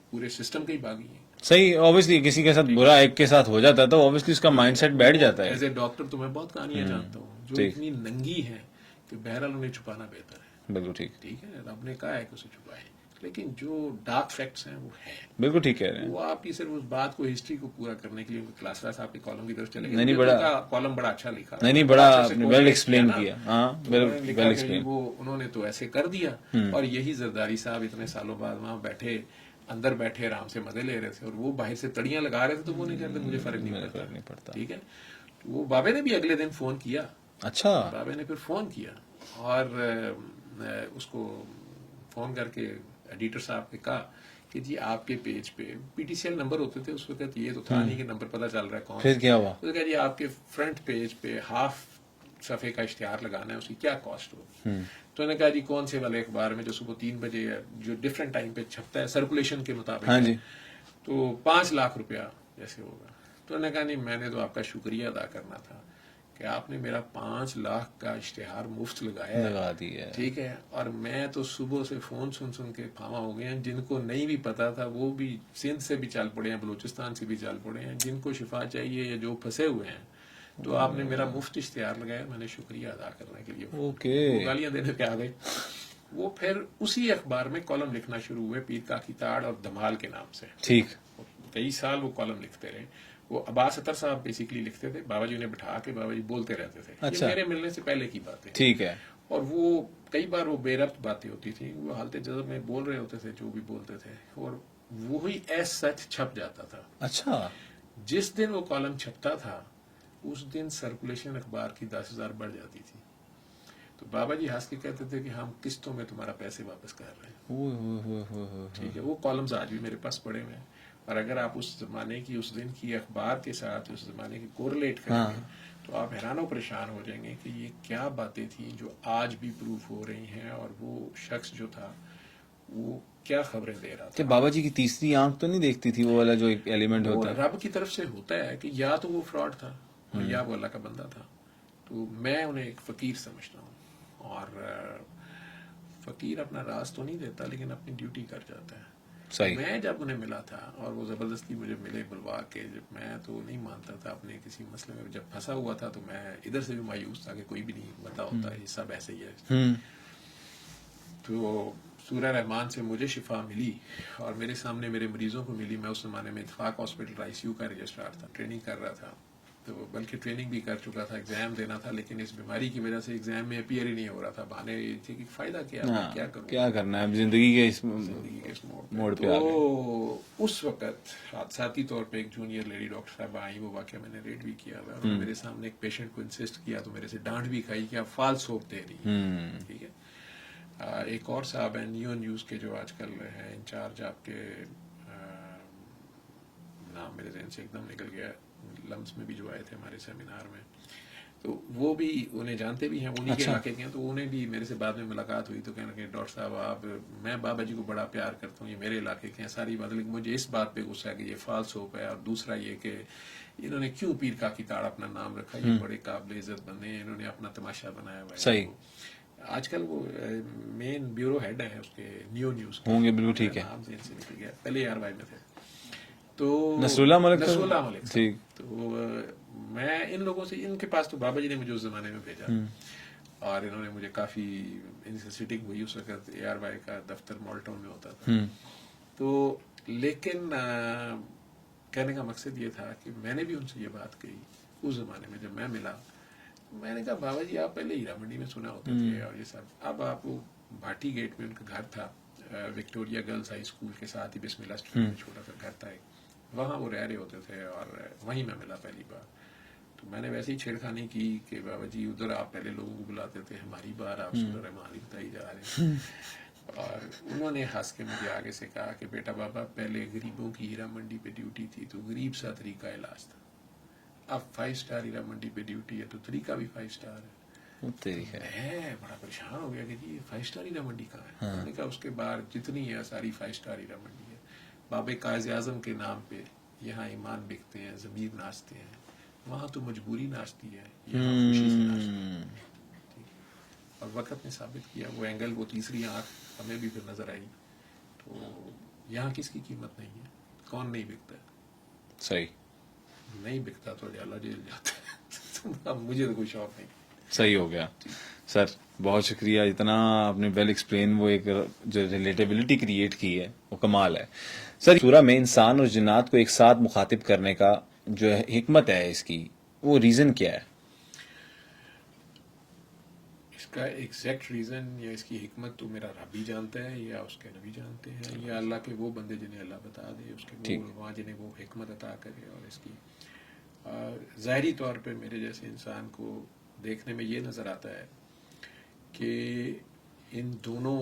پورے سسٹم کے ہی باغی ہیں. صحیح. اوبیسلی کسی کے ساتھ برا ایک کے ساتھ ہو جاتا ہے تو اوبیسلی اس کا مائنڈ سیٹ بیٹھ جاتا ہے. ایز اے ڈاکٹر تو میں بہت کہانیاں جانتا ہوں جو اتنی ننگی ہیں کہ بہرحال انہیں چھپانا بہتر ہے. بالکل ٹھیک. ٹھیک ہے. رب نے کہا ہے کہ اسے چھپائے لیکن جو ڈارک فیکٹس ہیں وہ ہیں. بالکل ٹھیک کہہ رہے ہیں. وہ آپ کی صرف اس بات کو ہسٹری کو پورا کرنے کے لیے کلاس راس آپ کے کالم کی طرف چلے گئے. نہیں بڑا کالم بڑا اچھا لکھا. نہیں بڑا ویل ایکسپلین کیا. ہاں ویل ایکسپلین. وہ انہوں نے تو ایسے کر دیا اور یہی زرداری صاحب اتنے سالوں بعد وہاں بیٹھے اندر بیٹھے آرام سے مزے لے رہے تھے اور وہ باہر سے تڑیاں لگا رہے تھے تو وہ نہیں کہتے مجھے فرق نہیں پڑتا. ٹھیک ہے. وہ بابے نے بھی اگلے دن فون کیا. اچھا. بابے نے پھر فون کیا اور اس کو فون کر کے ایڈیٹر صاحب نے کہا کہ جی آپ کے پیج پہ PTCL نمبر ہوتے تھے اس وقت, یہ تو تھا نہیں کہ نمبر پتہ چل رہا ہے کون. پھر کیا ہوا؟ اس نے کہا جی آپ کے فرنٹ پیج پہ ہاف صفحے کا اشتہار لگانا ہے, اس کی کیا کاسٹ ہوگی. تو انہوں نے کہا جی کون سے والے اخبار میں جو صبح 3 بجے جو ڈفرینٹ ٹائم پہ چھپتا ہے سرکولیشن کے مطابق ہاں جی, تو 5 لاکھ روپیہ جیسے ہوگا. تو انہوں نے کہا نہیں, میں نے تو آپ کا شکریہ ادا کرنا تھا کہ آپ نے میرا 5 لاکھ کا اشتہار مفت لگایا لگا دیا. ٹھیک ہے, اور میں تو صبح سے فون سن کے پھاوا ہو گئے ہیں. جن کو نہیں بھی پتا تھا وہ بھی سندھ سے بھی چل پڑے ہیں, بلوچستان سے بھی چل پڑے ہیں. جن کو شفا چاہیے یا جو پھنسے ہوئے ہیں, تو آپ نے میرا مفت اشتہار لگایا, میں نے شکریہ ادا کرنے کے لیے وہ گالیاں دینے پہ آ گئے. وہ پھر اسی اخبار میں کالم لکھنا شروع ہوئے پیر کا کی تاڑ اور دھمال کے نام سے. ٹھیک, کئی سال وہ کالم لکھتے رہے. وہ عباس اطہر صاحب بیسیکلی لکھتے تھے, بابا جی انہیں بٹھا کے بابا جی بولتے رہتے تھے. یہ میرے ملنے سے پہلے کی بات ہے. ٹھیک ہے. اور وہ کئی بار وہ بے ربط باتیں ہوتی تھیں, وہ حالت جذب میں بول رہے ہوتے تھے جو بھی بولتے تھے, اور وہی ایز سچ چھپ جاتا تھا. اچھا, جس دن وہ کالم چھپتا تھا اس دن سرکولیشن اخبار کی 10,000 بڑھ جاتی تھی. تو بابا جی ہنس کے کہتے تھے کہ ہم قسطوں میں تمہارا پیسے واپس کر رہے ہیں. ٹھیک ہے, وہ کالمز آج بھی میرے پاس پڑے ہوئے ہیں. اور اگر آپ اس زمانے کی اس دن کی اخبار کے ساتھ اس زمانے کی کوریلیٹ کریں گے تو آپ حیران و پریشان ہو جائیں گے کہ یہ کیا باتیں تھیں جو آج بھی پروف ہو رہی ہیں, اور وہ شخص جو تھا وہ کیا خبریں دے رہا تھا. بابا جی کی تیسری آنکھ تو نہیں دیکھتی تھی, وہ والا جو ایک ایلیمنٹ ہوتا ہے, رب کی طرف سے ہوتا ہے کہ یا تو وہ فراڈ تھا اور یا وہ اللہ کا بندہ تھا. تو میں انہیں ایک فقیر سمجھتا ہوں, اور فقیر اپنا راز تو نہیں دیتا لیکن اپنی ڈیوٹی کر جاتا ہے. میں جب انہیں ملا تھا اور وہ زبردستی مجھے ملے بلوا کے, جب میں تو نہیں مانتا تھا اپنے کسی مسئلے میں, جب پھنسا ہوا تھا تو میں ادھر سے بھی مایوس تھا کہ کوئی بھی نہیں بتا ہوتا ہے, یہ سب ایسے ہی ہے. تو سورہ رحمان سے مجھے شفا ملی اور میرے سامنے میرے مریضوں کو ملی. میں اس زمانے میں اتفاق ہاسپٹل ICU کا رجسٹرار تھا, ٹریننگ کر رہا تھا, تو بلکہ ٹریننگ بھی کر چکا تھا, ایگزام دینا تھا, لیکن اس بیماری کی وجہ سے ایگزام میں اپیئر ہی نہیں ہو رہا تھا. بہانے یہ تھے کہ فائدہ کیا کروں, کیا کرنا ہے زندگی کے اس موڑ پہ. تو اس وقت حادثاتی طور پہ ایک جونیئر لیڈی ڈاکٹر صاحب آئی, وہ واقعہ میں نے ریڈ بھی کیا ہوا, اور میرے سامنے ایک پیشنٹ کو انسسٹ کیا تو میرے سے ڈانٹ بھی کھائی کہ آپ فالس ہوپ دے رہی ہیں. ٹھیک ہے, ایک اور صاحب ہیں نیو نیوز کے جو آج کل ہیں انچارج, آپ کے نام میرے ذہن سے ایک دم نکل گیا, لمس میں بھی جو آئے تھے ہمارے سیمینار میں, تو وہ بھی انہیں جانتے بھی ہیں, انہیں کے علاقے کے ہیں. تو انہیں بھی میرے سے بعد میں ملاقات ہوئی تو کہنے لگے ڈاکٹر صاحب آپ, میں بابا جی کو بڑا پیار کرتا ہوں, یہ میرے علاقے کے ہیں ساری بات, لیکن مجھے اس بات پہ غصہ ہے کہ یہ فالس ہوپ ہے, اور دوسرا یہ کہ انہوں نے کیوں پیر کا کی تاڑ اپنا نام رکھا, یہ بڑے قابل عزت بندے ہیں, انہوں نے اپنا تماشا بنایا ہوا ہے. صحیح, آج کل وہ مین بیورو ہیڈ ہیں اس کے نیو نیوز ہوں گے, بالکل ٹھیک ہے, نام سے نکل گیا, پہلے RY میں تھے. تو نصر اللہ ملک ٹھیک. تو میں ان لوگوں سے, ان کے پاس تو بابا جی نے مجھے اس زمانے میں بھیجا, اور انہوں نے مجھے کافی ان سے سٹنگ ہوئی. اس وقت ARY کا دفتر مال ٹاؤن میں ہوتا تھا. تو لیکن کہنے کا مقصد یہ تھا کہ میں نے بھی ان سے یہ بات کہی اس زمانے میں جب میں ملا. میں نے کہا بابا جی آپ پہلے ہیرا منڈی میں سنا ہوتے تھے اور یہ سب, اب آپ وہ بھاٹی گیٹ میں ان کا گھر تھا, وکٹوریا گرلز ہائی اسکول کے ساتھ ہی بسم اللہ اسٹریٹ میں چھوٹا سا گھر تھا ایک, وہاں وہ رہ رہے ہوتے تھے, اور وہیں میں ملا پہلی بار. تو میں نے ویسے ہی چھیڑخانی کی کہ بابا جی ادھر آپ پہلے لوگوں کو بلاتے تھے, ہماری بار آپ سورہ رحمان بتائی جا رہے ہیں. اور انہوں نے ہنس کے مجھے آگے سے کہا کہ بیٹا بابا پہلے غریبوں کی ہیرا منڈی پہ ڈیوٹی تھی تو غریب سا طریقہ علاج تھا, اب 5 اسٹار ہیرا منڈی پہ ڈیوٹی ہے تو طریقہ بھی 5 اسٹار ہے. میں بڑا پریشان ہو گیا کہ جی 5 اسٹار ہیرا منڈی کہاں ہے. میں نے کہا اس کے باہر جتنی ہے ساری 5 اسٹار ہیرا منڈی ہے. بابا قائد اعظم کے نام پہ یہاں ایمان بکتے ہیں, ضمیر ناچتے ہیں, وہاں تو مجبوری ناچتی ہے, یہاں خوشی سے ناچتی ہے. اور وقت نے ثابت کیا وہ اینگل, وہ تیسری آنکھ ہمیں بھی پھر نظر آئی. تو یہاں کس کی قیمت نہیں ہے, کون نہیں بکتا ہے. صحیح, نہیں بکتا تو اللہ جیل جاتا ہے. مجھے تو کوئی شوق نہیں. صحیح ہو گیا سر, بہت شکریہ. اتنا آپ نے ویل ایکسپلین, وہ ایک جو ریلیٹیبلٹی کریٹ کی ہے وہ کمال ہے. سر سورہ میں انسان اور جنات کو ایک ساتھ مخاطب کرنے کا جو حکمت ہے اس کی, وہ ریزن کیا ہے؟ اس کا ایگزیکٹ ریزن یا اس کی حکمت تو میرا رب ہی جانتا ہے, یا اس کے نبی جانتے ہیں, یا اللہ کے وہ بندے جنہیں اللہ بتا دے, اس کے وہ وہاں جنہیں وہ حکمت عطا کرے. اور اس کی ظاہری طور پہ میرے جیسے انسان کو دیکھنے میں یہ نظر آتا ہے کہ ان دونوں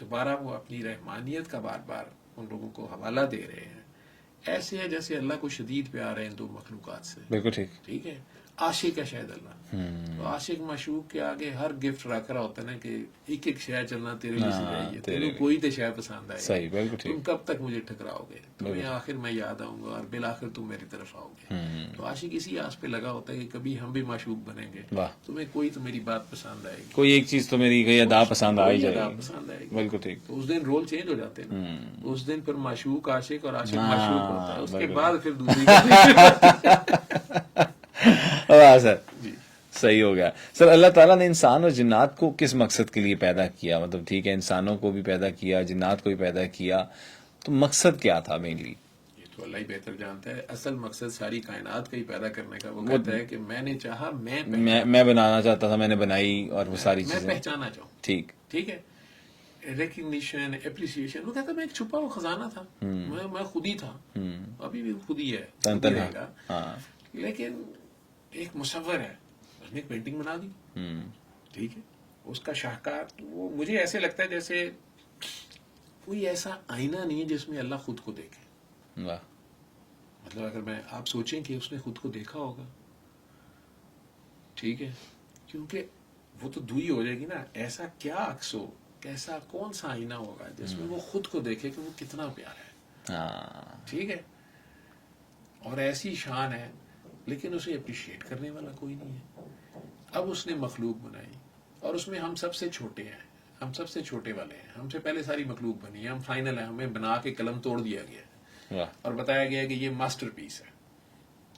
دوبارہ وہ اپنی رحمانیت کا بار بار ان لوگوں کو حوالہ دے رہے ہیں. ایسے ہے جیسے اللہ کو شدید پیار ہے ان دو مخلوقات سے. بالکل ٹھیک. ٹھیک ہے, عاشق ہے شاید اللہ. تو عاشق معشوق کے آگے ہر گفٹ رکھ رہا ہوتا ہے نا کہ ایک ایک شے چلنا تیرے لیے سجائی ہے, تیرے کوئی تو شے پسند آئے. صحیح, بالکل ٹھیک. تم کب تک مجھے ٹھکراؤ گے, تمہیں آخر میں یاد آؤں گا اور بالآخر تم میری طرف آؤ گے. تو عاشق اسی آس پہ لگا ہوتا ہے کہ کبھی ہم بھی معشوق بنیں گے, تمہیں کوئی تو میری بات پسند آئے گی, کوئی ایک چیز تو میری کوئی ادا پسند آ ہی جائے گی. پسند آئے گی. بالکل ٹھیک. تو اس دن رول چینج ہو جاتے ہیں نا. اس دن پھر معشوق عاشق اور عاشق معشوق ہوتا ہے, اس کے بعد پھر دوسری سر صحیح ہو گیا. سر اللہ تعالیٰ نے انسان اور جنات کو کس مقصد کے لیے پیدا کیا؟ مطلب ٹھیک ہے انسانوں کو بھی پیدا کیا, جنات کو بھی پیدا کیا, تو مقصد کیا تھا مینلی؟ یہ تو اللہ ہی بہتر جانتا ہے. اصل مقصد ساری کائنات کا ہی پیدا کرنے کا. وہ کہتا ہے کہ میں نے چاہا میں بنانا چاہتا تھا, میں نے بنائی, اور وہ ساری چیزیں میں پہچانا چاہوں. ٹھیک ٹھیک ہے, ریکگنیشن, اپریسیشن. وہ کہتا ہے میں ایک چھپا ہوا خزانہ تھا, میں خود ہی تھا, ابھی بھی خود ہی ہے, خود ہی رہے گا. لیکن ایک مصور ہے, اس نے ایک پینٹنگ بنا دی. ٹھیک ہے, اس کا شاہکار وہ مجھے ایسے لگتا ہے جیسے کوئی ایسا آئینہ نہیں ہے جس میں اللہ خود کو دیکھے. مطلب اگر آپ سوچیں کہ اس نے خود کو دیکھا ہوگا, ٹھیک ہے, کیونکہ وہ تو دوئی ہو جائے گی نا. ایسا کیا عکس ہو, کیسا کون سا آئینہ ہوگا جس میں وہ خود کو دیکھے کہ وہ کتنا پیارا ہے. ٹھیک ہے, اور ایسی شان ہے, لیکن اسے اپریشیٹ کرنے والا کوئی نہیں ہے. اب اس نے مخلوق بنائی, اور اس میں ہم سب سے چھوٹے ہیں, ہم سب سے چھوٹے والے ہیں. ہم سے پہلے ساری مخلوق بنی ہے, ہم فائنل ہیں, ہمیں بنا کے قلم توڑ دیا گیا ہے اور بتایا گیا کہ یہ ماسٹر پیس ہے.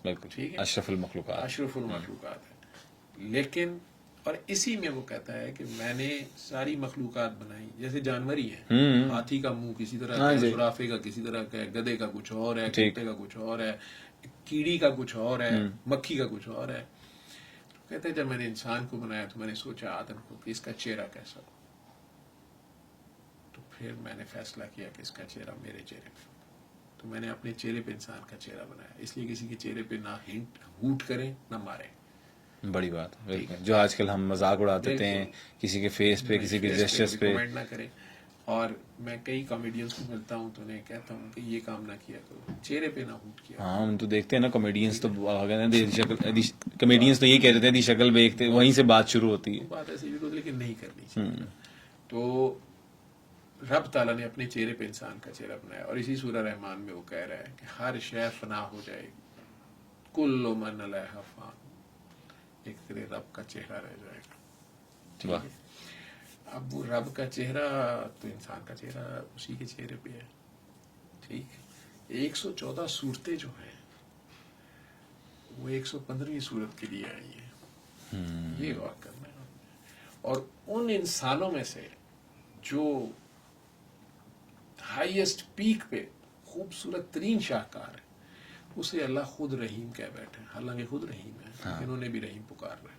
بالکل ٹھیک ہے, اشرف المخلوقات. اشرف المخلوقات ہے. لیکن اور اسی میں وہ کہتا ہے کہ میں نے ساری مخلوقات بنائی جیسے جانور ہی ہے. ہاتھی کا منہ کسی طرح کا ہے, زرافے کا کسی طرح کا ہے, گدھے کا کچھ اور ہے, کتے کا کچھ اور ہے, کیڑی کا کچھ اور ہے, مکھی کا کچھ اور ہے. کہتے ہیں جب میں نے انسان کو بنایا تو میں نے سوچا آدم کو کہ اس کا چہرہ کیسا ہو. تو پھر میں نے فیصلہ کیا کہ اس کا چہرہ میرے چہرے پہ. تو میں نے اپنے چہرے پہ انسان کا چہرہ بنایا, اس لیے کسی کے چہرے پہ نہ ہوٹ کریں نہ ماریں. بڑی بات ہے, جو آج کل ہم مذاق اڑا دیتے ہیں کسی کے فیس پہ, کسی کے جیسچرز پہ. کمنٹ نہ کریں. اور میں کئی کامیڈینس کو ملتا ہوں تو انہیں کہتا ہوں کہ یہ کام نہ کیا کرو, چہرے پہ نہ ہوٹ کیا. ہاں ہم تو دیکھتے ہیں نا کامیڈینس, تو کامیڈینس تو یہ کہتے ہیں شکل دیکھتے, وہیں سے بات شروع ہوتی ہے. بات ایسی بھی لیکن نہیں کرنی چاہیے. تو رب تعالیٰ نے اپنے چہرے پہ انسان کا چہرہ بنایا, اور اسی سورہ رحمان میں وہ کہہ رہا ہے کہ ہر شے فنا ہو جائے گی, کل من علیہا فان, ایک تیرے رب کا چہرہ رہ جائے گا. ٹھیک ہے, اب وہ رب کا چہرہ تو انسان کا چہرہ اسی کے چہرے پہ ہے. ٹھیک ہے, 114 صورتیں جو ہیں وہ 115ویں صورت کے لیے آئی ہیں. یہ غور کرنا ہے. اور ان انسانوں میں سے جو ہائیسٹ پیک پہ خوبصورت ترین شاہکار ہے, اسے اللہ خود رحیم کہہ بیٹھے. حالانکہ خود رحیم ہے, لیکن انہیں بھی رحیم پکار رہے.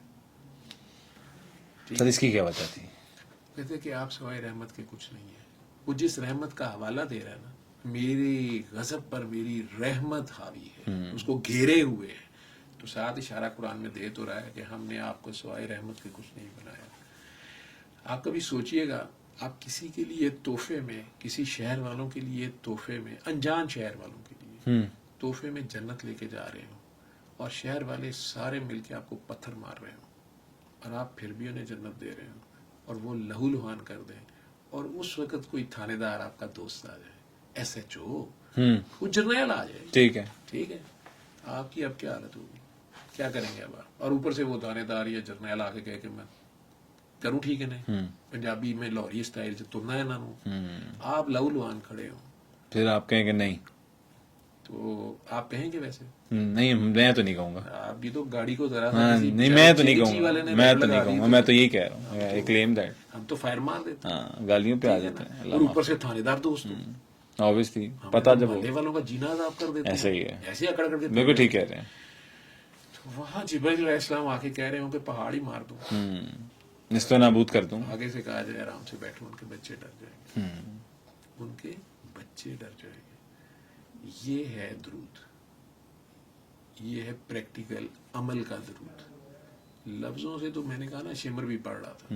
سر اس کی کیا وجہ تھی؟ کہتے کہ آپ سوائے رحمت کے کچھ نہیں ہے. وہ جس رحمت کا حوالہ دے رہا ہے نا, میری غضب پر میری رحمت حاوی ہے, اس کو گھیرے ہوئے ہے. تو ساتھ اشارہ قرآن میں دے تو رہا ہے کہ ہم نے آپ کو سوائے رحمت کے کچھ نہیں بنایا. آپ کبھی سوچئے گا, آپ کسی کے لیے تحفے میں, کسی شہر والوں کے لیے تحفے میں, انجان شہر والوں کے لیے تحفے میں جنت لے کے جا رہے ہوں, اور شہر والے سارے مل کے آپ کو پتھر مار رہے ہوں, اور آپ پھر بھی انہیں جنت دے رہے ہوں, اور وہ لہو لہان کر دیں, اور اس وقت کوئی تھانے دار آپ کا دوست آ جائے, ایس ایچ او, کوئی جرنیل آ جائے. ٹھیک ہے, ٹھیک ہے, آپ کی اب کیا حالت ہوگی, کیا کریں گے اب آپ؟ اور اوپر سے وہ تھانے دار یا جرنیل آ کے کہے کہ میں کروں ٹھیک ہے نہیں, پنجابی میں لاہوری سٹائل سے ترنا ہے نا, آپ لہو لہان کھڑے ہوں, پھر آپ کہیں کہ نہیں, تو آپ کہیں گے ویسے نہیں, میں تو نہیں کہوں گا. آپ بھی تو گاڑی کو ذرا نہیں, میں تو نہیں کہوں گا, میں تو نہیں کہوں گا, میں تو یہی کہہ رہا ہوں, آئی کلیم دیٹ. ہم تو فائر مار دیتے ہیں, ہاں گالیوں پہ آ جاتے ہیں, اور اوپر سے تھانے دار دوست obviously پتا جب محلے والوں کا جینا عذاب کر دیتے ہیں, ایسے ہی ہے, ایسے اکڑ کر کے. بالکل ٹھیک کہہ رہے ہیں. وہاں جبرائیل علیہ السلام آ کے کہہ رہے ہوں کہ پہاڑ ہی مار دوں, نستو نابود کر دوں. آگے سے کہا جائے آرام سے بیٹھو, ان کے بچے ڈر جائیں گے, ان کے بچے ڈر جائیں گے. یہ ہے درود, یہ ہے پریکٹیکل عمل کا درود. لفظوں سے تو میں نے کہا نا شمر بھی پڑھ رہا تھا,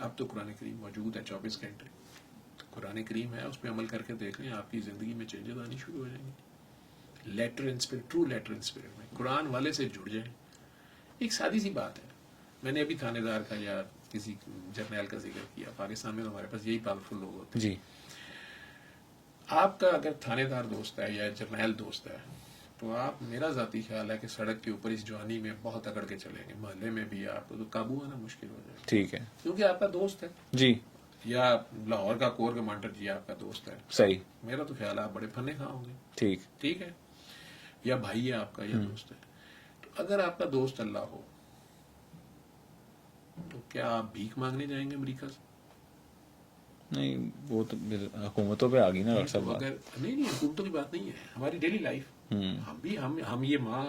اب تو قرآن کریم موجود ہے 24 گھنٹے. قرآن کریم ہے, اس پہ عمل کر کے دیکھ لیں, آپ کی زندگی میں چینجز آنی شروع ہو جائیں گے. لیٹر ان اسپرٹ, ٹرو لیٹر ان اسپرٹ میں قرآن والے سے جڑ جائیں. ایک سادی سی بات ہے, میں نے ابھی تھانے دار کا یا کسی جرنیل کا ذکر کیا. پاکستان میں تو ہمارے پاس یہی پاورفل لوگ ہوتے ہیں. جی. آپ کا اگر تھانے دار دوست ہے یا جرنیل دوست ہے تو آپ, میرا ذاتی خیال ہے کہ سڑک کے اوپر اس جوانی میں بہت اکڑ کے چلیں گے, محلے میں بھی آپ کو تو قابو آنا مشکل ہو جائے گا. ٹھیک ہے. کیونکہ آپ کا دوست ہے. جی. یا لاہور کا کور کمانڈر جی آپ کا دوست ہے, صحیح. میرا تو خیال ہے آپ بڑے پھنے کھا ہوں گے. ٹھیک. ٹھیک ہے, یا بھائی ہے آپ کا یا دوست ہے. تو اگر آپ کا دوست اللہ ہو تو کیا آپ بھیک مانگنے جائیں گے امریکہ سے؟ نہیں, وہ تو حکومتوں پہ آ گئی نا ڈاکٹر صاحب. اگر نہیں حکومتوں کی بات نہیں ہے, ہماری ڈیلی لائف, ہم یہ ماں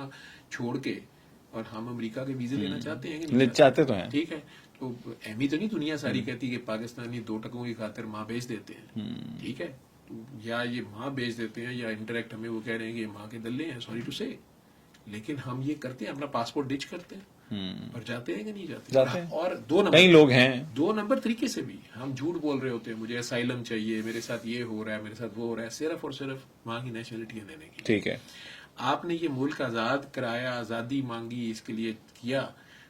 چھوڑ کے اور ہم امریکہ کے ویزے لینا چاہتے ہیں کہ نہیں چاہتے تو ہیں. ٹھیک ہے, تو اہمی تو نہیں دنیا ساری کہتی کہ پاکستانی 2 ٹکوں کی خاطر ماں بیچ دیتے ہیں. ٹھیک ہے, یا یہ ماں بیچ دیتے ہیں یا انڈائریکٹ ہمیں وہ کہہ رہے ہیں کہ یہ ماں کے دلے ہیں, سوری ٹو سے, لیکن ہم یہ کرتے ہیں, اپنا پاسپورٹ ڈچ کرتے ہیں اور جاتے ہیں کہ نہیں جاتے ہیں. اور 2 نمبر, کئی لوگ ہیں 2 نمبر طریقے سے بھی ہم جھوٹ بول رہے ہوتے ہیں, مجھے اسائلم چاہیے, میرے ساتھ یہ ہو رہا ہے, میرے ساتھ وہ ہو رہا ہے, صرف اور صرف وہاں کی نیشنلٹی دینے کی. ٹھیک ہے. آپ نے یہ ملک آزاد کرایا, آزادی مانگی, اس کے لیے کیا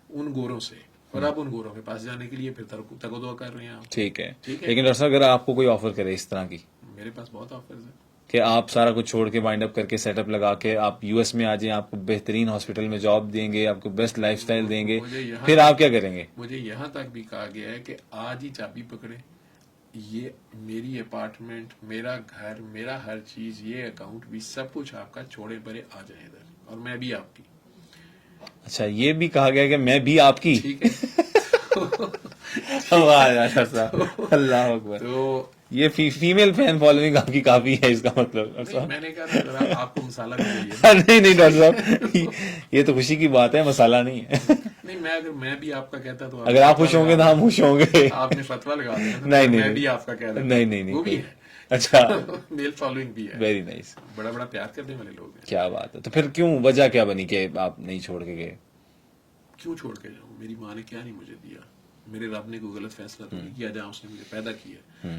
ان گوروں سے, اور آپ ان گوروں کے پاس جانے کے لیے پھر تگودو کر رہے ہیں آپ. ٹھیک ہے. لیکن ڈاکٹر صاحب اگر آپ کو کوئی آفر کرے اس طرح کی, میرے پاس بہت آفرز ہیں کہ آپ سارا کچھ چھوڑ کے وائنڈ اپ کر کے سیٹ اپ لگا کے آپ یو ایس میں آ جائیں, آپ کو بہترین ہاسپٹل میں جاب دیں گے, آپ کو بیسٹ لائف سٹائل دیں گے, پھر آپ کیا کریں گے؟ مجھے یہاں تک بھی کہا گیا ہے کہ آج ہی چابی پکڑے, یہ میری اپارٹمنٹ, میرا گھر, میرا ہر چیز, یہ اکاؤنٹ بھی, سب کچھ آپ کا چھوڑے پرے آ جائے ادھر, اور میں بھی آپ کی. اچھا, یہ بھی کہا گیا کہ میں بھی آپ کی. ٹھیک ہے. اللہ اکبر. تو یہ فیمیل فین فالوئنگ آپ کی کافی ہے, اس کا مطلب. میں نے کہا ذرا آپ کو مسالہ بھی چاہیے. نہیں ڈاکٹر صاحب, یہ تو خوشی کی بات ہے, مسالہ نہیں ہے. نہیں, میں بھی آپ کا کہتا تو اگر آپ خوش ہوں گے تو ہم خوش ہوں گے. آپ نے فتوا لگا دیا. نہیں, میں بھی آپ کا کہہ رہا. نہیں, وہ بھی ہے. اچھا, میل فالوئنگ بھی ہے. Very nice. بڑا بڑا پیار کرنے والے لوگ ہیں. کیا بات ہے. تو پھر کیوں, وجہ کیا بنی کہ آپ نہیں چھوڑ کے گئے؟ کیوں چھوڑ کے جاؤں؟ میری ماں نے کیا نہیں مجھے دیا, میرے رب نے کوئی غلط فیصلہ تو نہیں کیا جہاں اس نے مجھے پیدا کیا.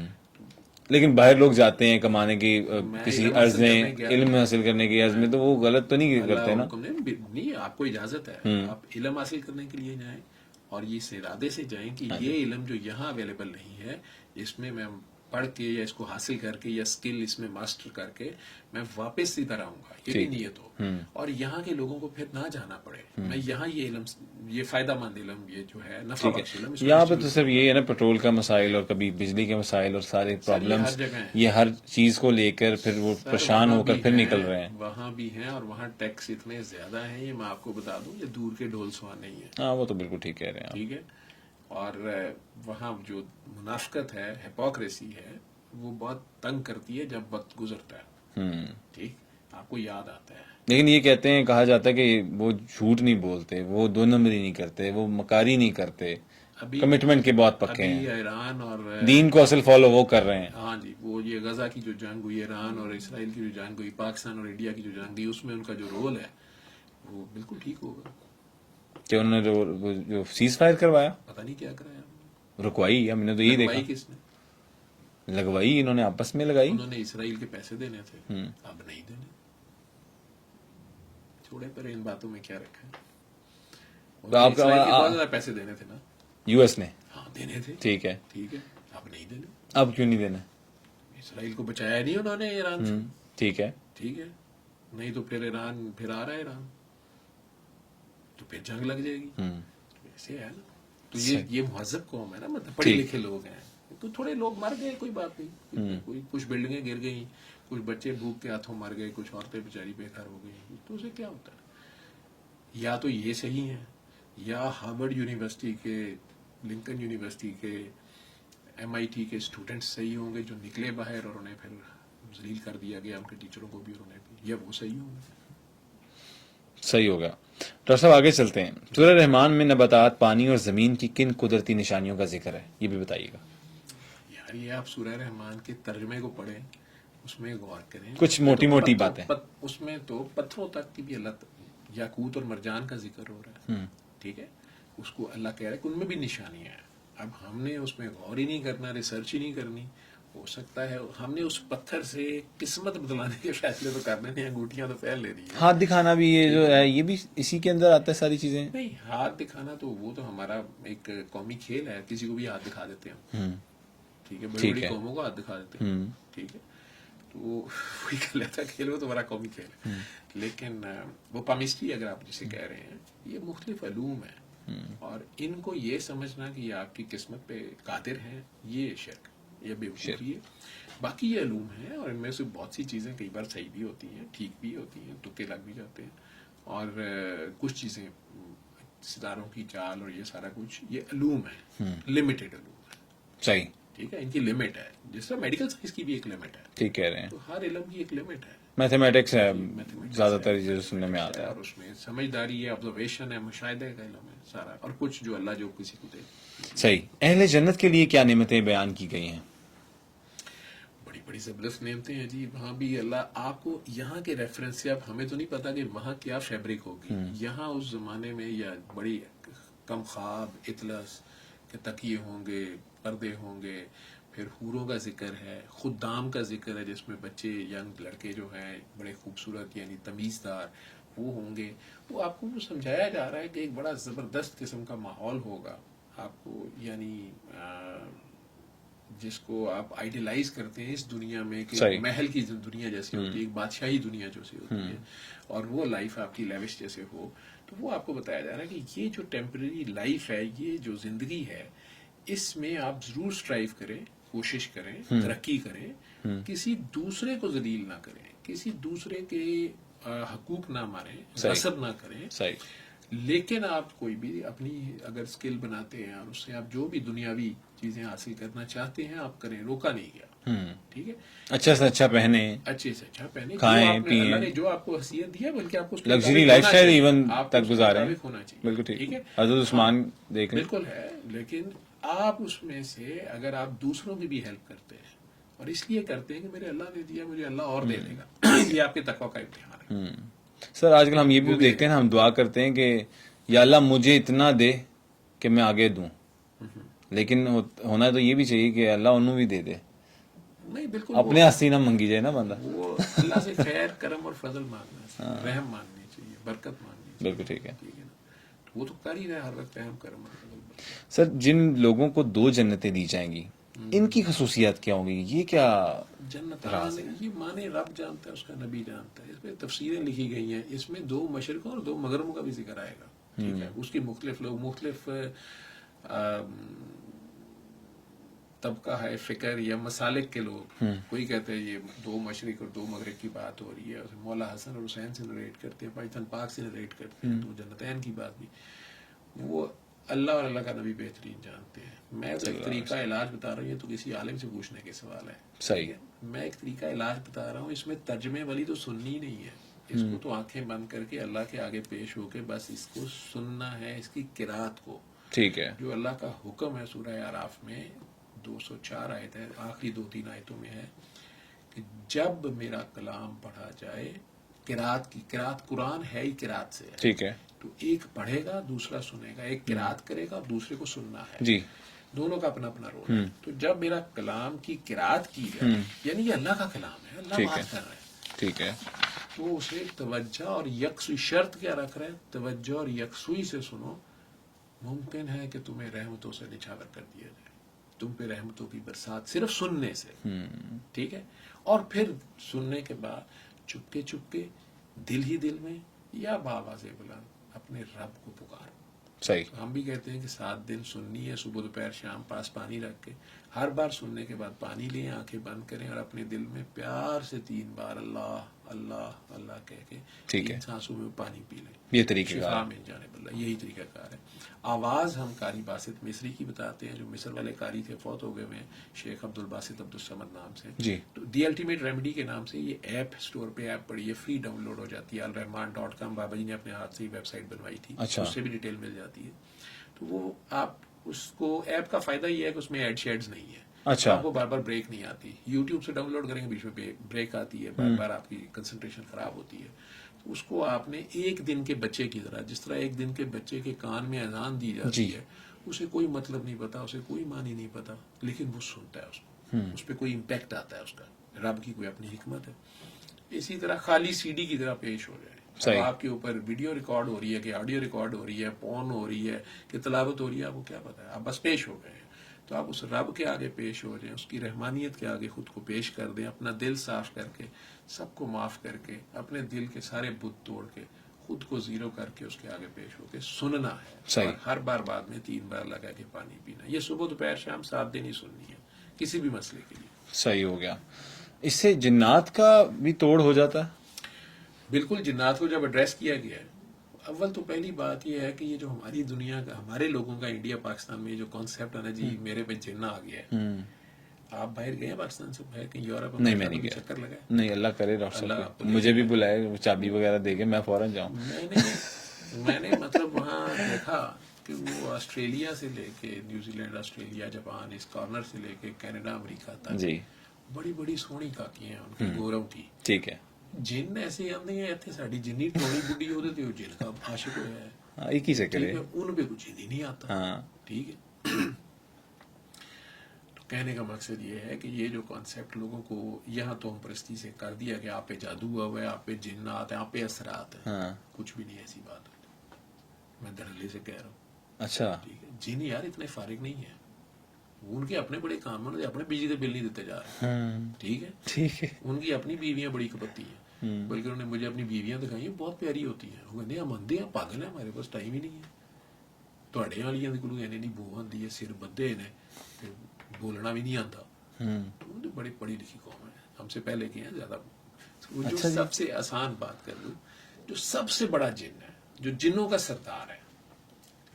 لیکن باہر لوگ جاتے ہیں کمانے کی کسی عرض میں, علم حاصل کرنے کی عرض میں, تو وہ غلط تو نہیں کرتے نا؟ نہیں, آپ کو اجازت ہے, آپ علم حاصل کرنے کے لیے جائیں, اور یہ اس ارادے سے جائیں کہ یہ علم جو یہاں اویلیبل نہیں ہے, اس میں میں پڑھ کے یا اس کو حاصل کر کے یا اسکل اس میں ماسٹر کر کے میں واپس ادھر آؤں گا, یہ بھی نیت ہو, اور یہاں کے لوگوں کو پھر نہ جانا پڑے. میں یہاں یہ علم, یہ فائدہ مند علم, یہ جو ہے نفع بخش علم, یہاں پہ تو صرف یہی ہے نا, پیٹرول کا مسائل اور کبھی بجلی کے مسائل اور سارے پرابلمس, یہ ہر چیز کو لے کر پھر وہ پریشان ہو کر پھر نکل رہے ہیں. وہاں بھی ہیں, اور وہاں ٹیکس اتنے زیادہ ہیں, یہ میں آپ کو بتا دوں, یہ دور کے ڈھول سوار نہیں ہے. ہاں, وہ تو بالکل ٹھیک کہہ رہے ہیں. ٹھیک ہے, اور وہاں جو منافقت ہے, ہپوکریسی ہے, وہ بہت تنگ کرتی ہے جب وقت گزرتا ہے. ٹھیک, آپ کو یاد آتا ہے. لیکن یہ کہتے ہیں, کہا جاتا ہے کہ وہ جھوٹ نہیں بولتے, وہ 2 نمبری نہیں کرتے, وہ مکاری نہیں کرتے, کمٹمنٹ کے بہت پکے ہیں. ایران اور دین کو اصل فالو وہ کر رہے ہیں. ہاں جی, وہ یہ غزہ کی جو جنگ ہوئی, ایران اور اسرائیل کی جو جنگ ہوئی, پاکستان اور انڈیا کی جو جنگ ہوئی, اس میں ان کا جو رول ہے وہ بالکل ٹھیک ہوگا. کہ انہوں نے جو سیز فائر کروایا, پتہ نہیں کیا کرایا, رکوائی, ہم نے تو یہی دیکھا. کس نے لگوائی؟ انہوں نے آپس میں لگائی. انہوں نے اسرائیل کے پیسے دینے تھے, اب نہیں دینے. چھوڑے پر ان باتوں میں کیا رکھا ہے. بہت زیادہ پیسے دینے تھے نا یو ایس نے. ہاں, دینے تھے. ٹھیک ہے, ٹھیک ہے, اب نہیں دینے. اب کیوں نہیں دینا؟ اسرائیل کو بچایا نہیں انہوں نے ایران سے. ٹھیک ہے, ٹھیک ہے, نہیں تو پھر ایران پھر آ رہا ہے ایران, تو پھر جنگ لگ جائے گی. ایسے ہے نا. تو یہ مہذب قوم ہے نا, مطلب پڑھے لکھے لوگ ہیں, تو تھوڑے لوگ مر گئے, کوئی بات نہیں, کوئی کچھ بلڈنگیں گر گئیں, کچھ بچے بھوک کے ہاتھوں مر گئے, کچھ عورتیں بیچاری بے گھر ہو گئی, تو اسے کیا ہوتا ہے؟ یا تو یہ صحیح ہے, یا ہارورڈ یونیورسٹی کے, لنکن یونیورسٹی کے, MIT کے اسٹوڈنٹس صحیح ہوں گے جو نکلے باہر اور انہیں پھر ذلیل کر دیا گیا, ان کے ٹیچروں کو بھی اور انہیں بھی, یا وہ صحیح ہوں گے. صحیح ہوگا. ڈاکٹر صاحب آگے چلتے ہیں. سورہ رحمان میں نباتات, پانی اور زمین کی کن قدرتی نشانیوں کا ذکر ہے, یہ بھی بتائیے گا. یار یہ آپ سورہ رحمان کے ترجمے کو پڑھیں, اس میں غور کریں, کچھ موٹی موٹی باتیں. اس میں تو پتھروں تک کی بھی اللہ, یاقوت اور مرجان کا ذکر ہو رہا ہے. ٹھیک ہے, اس کو اللہ کہہ رہا ہے کہ ان میں بھی نشانیاں ہیں. اب ہم نے اس میں غور ہی نہیں کرنا, ریسرچ ہی نہیں کرنی. ہو سکتا ہے ہم نے اس پتھر سے قسمت بدلانے کے فیصلے تو کرنے نہیں, انگوٹھیاں تو پھیل لے رہی ہیں. ہاتھ دکھانا بھی یہ جو ہے یہ بھی اسی کے اندر آتا ہے ساری چیزیں. نہیں, ہاتھ دکھانا تو وہ تو ہمارا ایک قومی کھیل ہے, کسی کو بھی ہاتھ دکھا دیتے ہیں. ٹھیک ہے, بڑی بڑی قوموں کو ہاتھ دکھا دیتے ہیں. ٹھیک ہے, تو وہی کر لیتا کھیل, وہ تو بڑا قومی کھیل ہے. لیکن وہ پامسٹری اگر آپ جسے کہہ رہے ہیں, یہ مختلف علوم ہے, اور ان کو یہ سمجھنا کہ یہ آپ کی قسمت پہ قادر ہیں, یہ شرک, یہ بیوقوفی ہے. باقی یہ علوم ہیں, اور ان میں سے بہت سی چیزیں کئی بار صحیح بھی ہوتی ہیں, ٹھیک بھی ہوتی ہیں, تکے لگ بھی جاتے ہیں, اور کچھ چیزیں ستاروں کی چال اور یہ سارا کچھ یہ علوم ہے, لمیٹڈ علوم ہے. صحیح, ٹھیک ہے, ان کی لمٹ ہے, جس طرح میڈیکل سائنس کی بھی ایک لمٹ ہے. ٹھیک کہہ رہے ہیں. تو ہر علم کی ایک لمٹ ہے. میتھمیٹکس ہے زیادہ تر چیزیں سننے میں آتا ہے, اور اس میں سمجھداری ہے, آبزرویشن ہے, مشاہدے کا علم ہے سارا, اور کچھ جو اللہ جو کسی کو دے. صحیح. اہل جنت کے لیے کیا نعمتیں بیان کی گئی ہیں؟ بڑی بڑی زبردست نعمتیں ہیں جی. وہاں بھی اللہ آپ کو یہاں کے ریفرنس سے, اب ہمیں تو نہیں پتا کہ وہاں کیا فیبرک ہوگی. یہاں اس زمانے میں یا بڑی کم خواب اطلس کے تکیے ہوں گے, پردے ہوں گے, پھر حوروں کا ذکر ہے, خدام کا ذکر ہے جس میں بچے ینگ لڑکے جو ہیں بڑے خوبصورت یعنی تمیزدار وہ ہوں گے. وہ آپ کو سمجھایا جا رہا ہے کہ ایک بڑا زبردست قسم کا ماحول ہوگا آپ کو, یعنی جس کو آپ آئیڈیلائز کرتے ہیں اس دنیا میں کہ محل کی دنیا جیسی ہوتی ہے, ایک بادشاہی دنیا جیسی ہوتی ہے, اور وہ لائف آپ کی لیوش جیسے ہو. تو وہ آپ کو بتایا جا رہا ہے کہ یہ جو ٹیمپرری لائف ہے, یہ جو زندگی ہے, اس میں آپ ضرور سٹرائیو کریں, کوشش کریں, ترقی کریں, کسی دوسرے کو ذلیل نہ کریں, کسی دوسرے کے حقوق نہ ماریں, غصب نہ کریں. لیکن آپ کوئی بھی اپنی اگر سکل بناتے ہیں اور اس سے آپ جو بھی دنیاوی چیزیں حاصل کرنا چاہتے ہیں آپ کریں, روکا نہیں گیا. ٹھیک ہے, اچھا سے اچھا پہنے, اچھے سے اچھا پہنے, کھائیں پیئیں, اللہ نے جو آپ کو حیثیت دی ہے بلکہ آپ کو لگژری لائف سٹائل ایون آپ تک گزاریں. ہونا چاہیے. بالکل ٹھیک ہے, حضرت عثمان دیکھ لیں. بالکل ہے, لیکن آپ اس میں سے اگر آپ دوسروں کی بھی ہیلپ کرتے ہیں اور اس لیے کرتے ہیں کہ میرے اللہ نے دیا, مجھے اللہ اور دے دے گا, یہ آپ کے تقویٰ کا امتحان ہے. سر آج کل ہم یہ بھی دیکھتے ہیں نا, ہم دعا کرتے ہیں کہ یا اللہ مجھے اتنا دے کہ میں آگے دوں, لیکن ہونا تو یہ بھی چاہیے کہ اللہ انہوں بھی دے دے. نہیں بالکل, اپنے ہستی نہ منگی جائے نا بندہ, وہ اللہ سے خیر کرم اور فضل مانگنا, رحم مانگنی چاہیے, برکت مانگنی چاہیے. بالکل ٹھیک ہے. ٹھیک ہے نا, وہ تو کر ہی رہے ہر وقت رحم کرم اور فضل. سر جن لوگوں کو 2 جنتیں دی جائیں گی, ان کی خصوصیات کیا ہوں گی, یہ کیا جنت یہ مانے رب جانتا ہے, اس کا نبی جانتا ہے. اس میں تفسیریں لکھی گئی ہیں, اس میں 2 مشرقوں اور 2 مغربوں کا بھی ذکر آئے گا. ٹھیک ہے, اس کی مختلف لوگ, مختلف طبقہ ہے, فکر یا مسالک کے لوگ. کوئی کہتے ہیں یہ 2 مشرق اور 2 مغرب کی بات ہو رہی ہے, مولا حسن اور حسین سے نریٹ کرتے ہیں, پاکستان پاک سے نریٹ کرتے ہیں, تو جنتین کی بات بھی وہ اللہ اور اللہ کا نبی بہترین جانتے ہیں. میں تو ایک طریقہ علاج بتا رہا ہوں, یہ تو کسی عالم سے پوچھنے کے سوال ہے. صحیح ہے, میں ایک طریقہ علاج بتا رہا ہوں, اس میں ترجمے والی تو سننی نہیں ہے, اس کو تو آنکھیں بند کر کے اللہ کے آگے پیش ہو کے بس اس کو سننا ہے, اس کی قرات کو. ٹھیک ہے, جو اللہ کا حکم ہے سورہ اعراف میں 204 آیت ہے, آخری 2-3 آیتوں میں ہے کہ جب میرا کلام پڑھا جائے, قرات کی, قرات قرآن ہے ہی قرات سے ہے. ٹھیک ہے, تو ایک پڑھے گا دوسرا سنے گا, ایک قرات کرے گا دوسرے کو سننا ہے. جی, دونوں کا اپنا اپنا رول ہے. تو جب میرا کلام کی قرات کی جائے, یعنی یہ اللہ کا کلام ہے, اللہ بات کر رہا ہے, ٹھیک ہے, تو اسے توجہ اور یکسوئی, شرط کیا رکھ رہے ہیں, توجہ اور یکسوئی سے سنو. ممکن ہے کہ تمہیں رحمتوں سے نچھاور کر دیا جائے, تم پہ رحمتوں کی برسات صرف سننے سے. ٹھیک ہے, اور پھر سننے کے بعد چپکے چپکے دل ہی دل میں یا بآواز بلند اپنے رب کو پکارو. صحیح. ہم بھی کہتے ہیں کہ 7 دن سننی ہے, صبح دوپہر شام پاس پانی رکھ کے, ہر بار سننے کے بعد پانی لیں, آنکھیں بند کریں اور اپنے دل میں پیار سے 3 بار اللہ اللہ اللہ کہہ کے 3 سانسوں میں پانی پی لیں. یہ طریقہ شفا مل جانے والا, یہی طریقہ کار ہے. آواز ہم قاری باسط مصری کی بتاتے ہیں, جو مصر والے قاری تھے, فوت ہو گئے ہیں, شیخ عبدالباسط عبدالصمد نام سے. جی, تو دی الٹیمیٹ ریمیڈی کے نام سے یہ ایپ اسٹور پہ ایپ پڑی ہے, فری ڈاؤن لوڈ ہو جاتی ہے. الرحمان.com بابا جی نے اپنے ہاتھ سے ہی ویب سائٹ بنوائی تھی, اس سے بھی ڈیٹیل مل جاتی ہے. تو وہ آپ اس کو, ایپ کا فائدہ یہ ہے کہ اس میں ایڈ شیڈز نہیں ہے. اچھا, آپ کو بار بار بریک نہیں آتی. یوٹیوب سے ڈاؤن لوڈ کریں گے بیچ میں بریک آتی ہے, بار بار آپ کی کنسنٹریشن خراب ہوتی ہے. تو اس کو آپ نے 1 دن کے بچے کی طرح, جس طرح 1 دن کے بچے کے کان میں اذان دی جاتی ہے, اسے کوئی مطلب نہیں پتا, اسے کوئی معنی نہیں پتا, لیکن وہ سنتا ہے اس کو, اس پہ کوئی امپیکٹ آتا ہے اس کا, رب کی کوئی اپنی حکمت ہے. اسی طرح خالی سی ڈی کی طرح پیش ہو جائے. اب آپ کے اوپر ویڈیو ریکارڈ ہو رہی ہے کہ آڈیو ریکارڈ ہو رہی ہے, پون ہو رہی ہے کہ تلاوت ہو رہی ہے, آپ کو کیا پتا ہے, آپ بس پیش ہو گئے ہیں. تو آپ اس رب کے آگے پیش ہو جائیں, اس کی رحمانیت کے آگے خود کو پیش کر دیں, اپنا دل صاف کر کے, سب کو معاف کر کے, اپنے دل کے سارے بت توڑ کے, خود کو زیرو کر کے اس کے آگے پیش ہو کے سننا ہے. اور ہر بار بعد میں 3 بار لگا کے پانی پینا. یہ صبح دوپہر شام 7 دن ہی سننی ہے کسی بھی مسئلے کے لیے. صحیح ہو گیا. اس سے جنات کا بھی توڑ ہو جاتا ہے؟ بالکل. جنات کو جب ایڈریس کیا گیا ہے, اول تو پہلی بات یہ ہے کہ یہ جو ہماری دنیا کا, ہمارے لوگوں کا انڈیا پاکستان میں جو کانسیپٹ ہے نا جی میرے پہ جنہ آ گیا ہے. آپ باہر گئے ہیں پاکستان سے باہر کہیں یورپ؟ نہیں, میں نہیں گیا. چکر لگا؟ نہیں, اللہ کرے ڈاکٹر صاحب مجھے بھی بلائے, چابی وغیرہ دے کے میں فوراً جاؤں. میں نے مطلب وہاں دیکھا کہ وہ آسٹریلیا سے لے کے نیوزی لینڈ, آسٹریلیا, جاپان, اس کارنر سے لے کے کینیڈا, امریکہ تک جی بڑی بڑی سونی کاکیاں ہیں ان کی, گورو کی. ٹھیک ہے. جن ایسے آدھے ہیں اتنے ساڑی جنی ٹونی بڈی ہوتے تھے, وہ جن کا عاشق ہوا ہے, ایک ہی سے کرے, ان پہ کچھ ہی نہیں آتا. ٹھیک ہے. تو کہنے کا مقصد یہ ہے کہ یہ جو کانسیپٹ لوگوں کو یہاں تو ہم پرستی سے کر دیا کہ آپ پہ جادو ہوا ہے, آپ پہ جنات ہیں, آپ پہ اثرات ہیں. کچھ بھی نہیں ایسی بات ہوتی, میں دھڑلے سے کہہ رہا ہوں. اچھا. ٹھیک ہے. جن یار اتنے فارغ نہیں ہیں, ان کے اپنے بڑے کام ہیں, اپنے بجلی کے بل نہیں دیتے جا رہے. ٹھیک ہے. ٹھیک ہے. ان کی اپنی بیویاں بڑی کپتی ہیں, بلکہ انہوں نے مجھے اپنی بیویاں دکھائی ہیں, بہت پیاری ہوتی ہیں. وہ کہتے ہیں ہم اندھے ہیں, پاگل ہیں, ہمارے پاس ٹائم ہی نہیں ہے. تھوڑے والیاں دے کولوں اینے نہیں بو آندی ہے, سر بدھے نے, بولنا بھی نہیں آتا. بڑی پڑھی لکھی قوم ہے, ہم سے پہلے کے ہیں زیادہ. جو سب سے آسان بات کر لوں, جو سب سے بڑا جن ہے, جو جنوں کا سردار ہے,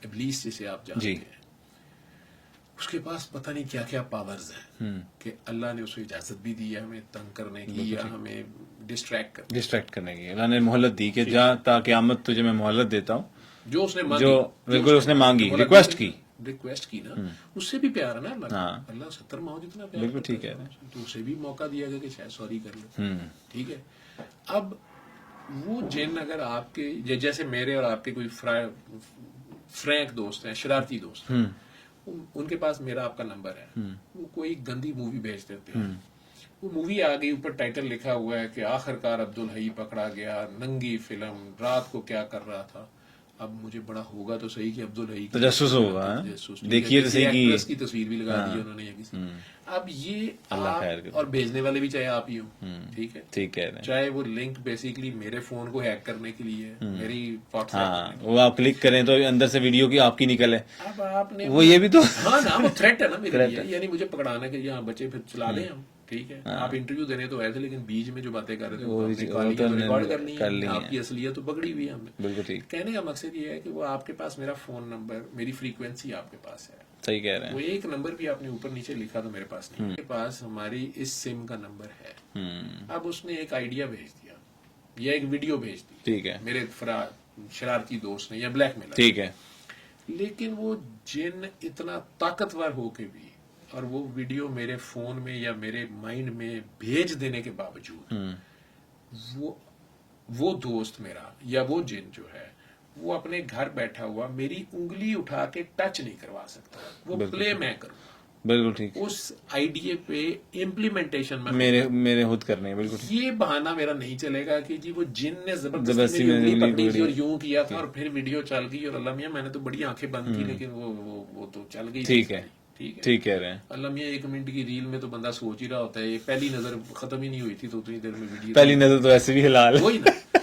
ابلیس جسے آپ جانتے ہیں, اس کے پاس پتہ نہیں کیا کیا پاورز ہیں کہ اللہ نے اسے اجازت بھی دی ہے ہمیں تنگ کرنے کی یا ہمیں ڈسٹریکٹ کرنے کی. اللہ نے مہلت دی کہ جہاں تا قیامت تجھے میں مہلت دیتا ہوں. جو اس نے بالکل اس نے مانگی, ریکویسٹ کی نا, اس سے بھی پیار ہے نا اللہ. اللہ 70 ماؤں جتنا پیار. بالکل ٹھیک ہے. تو اسے بھی موقع دیا گیا کہ شاید سوری کر لو. ٹھیک ہے. اب وہ جن اگر آپ کے جیسے میرے اور آپ کے کوئی فرینک دوست ہیں, شرارتی دوست ہیں, ان کے پاس میرا آپ کا نمبر ہے, وہ کوئی گندی مووی بھیج دیتے ہیں. وہ مووی آ گئی, اوپر ٹائٹل لکھا ہوا ہے کہ آخرکار عبدالحی پکڑا گیا, ننگی فلم, رات کو کیا کر رہا تھا. اب مجھے بڑا ہوگا تو صحیح کہ عبدالحی تجسس ہوگا, دیکھیے تو صحیح ایکٹریس کی تصویر بھی لگا دی انہوں نے یا کسی. اب یہ اور بھیجنے والے بھی چاہے آپ ہی ہوں. ٹھیک ہے. ٹھیک ہے. چاہے وہ لنک بیسیکلی میرے فون کو ہیک کرنے کے لیے, میری واٹس ایپ, وہ آپ کلک کریں تو اندر سے ویڈیو کی آپ کی نکلے. اب آپ نے وہ یہ بھی تو ہاں نا, وہ تھریٹ ہے نا میرے لیے, یعنی مجھے پکڑانا کہ یہاں بچے پھر چلا لیں ہم. ٹھیک ہے. آپ انٹرویو دینے تو آئے تھے, لیکن بیچ میں جو باتیں کر رہے تھے ریکارڈ کرنی ہے, آپ کی اصلیت تو پکڑی ہوئی ہے ہم نے. بالکل ٹھیک. کہنے کا مقصد یہ ہے کہ وہ آپ کے پاس میرا فون نمبر, میری فریکوینسی آپ کے پاس ہے. صحیح کہہ رہے ہیں. وہ ایک نمبر بھی آپ نے اوپر نیچے لکھا تو میرے پاس نہیں. میرے پاس ہماری اس سم کا نمبر ہے. اب اس نے ایک آئیڈیا بھیج دیا یا ایک ویڈیو بھیج دی. ٹھیک ہے. میرے شرارتی دوست نے یا بلیک میلر. ٹھیک ہے. لیکن وہ جن اتنا طاقتور ہو کے بھی, اور وہ ویڈیو میرے فون میں یا میرے مائنڈ میں بھیج دینے کے باوجود وہ دوست میرا یا وہ جن جو ہے وہ اپنے گھر بیٹھا ہوا میری انگلی اٹھا کے ٹچ نہیں کروا سکتا. وہ پلے میں کروں. بالکل ٹھیک. اس آئیڈیا پہ امپلیمنٹیشن میں میرے خود کرنے. بالکل. یہ بہانہ میرا نہیں چلے گا کہ جی وہ جن نے زبردستی میری انگلی پکڑی تھی اور یوں کیا تھا اور پھر ویڈیو چل گئی اور اللہ میاں میں نے تو بڑی آنکھیں بند کی لیکن وہ تو چل گئی. ٹھیک ہے. ٹھیک کہہ رہے ہیں. اللہ میاں 1 منٹ کی ریل میں تو بندہ سوچ ہی رہا ہوتا ہے, یہ پہلی نظر ختم ہی نہیں ہوئی تھی تو اتنی دیر میں ویڈیو, پہلی نظر تو ایسے بھی حلال. وہی نا.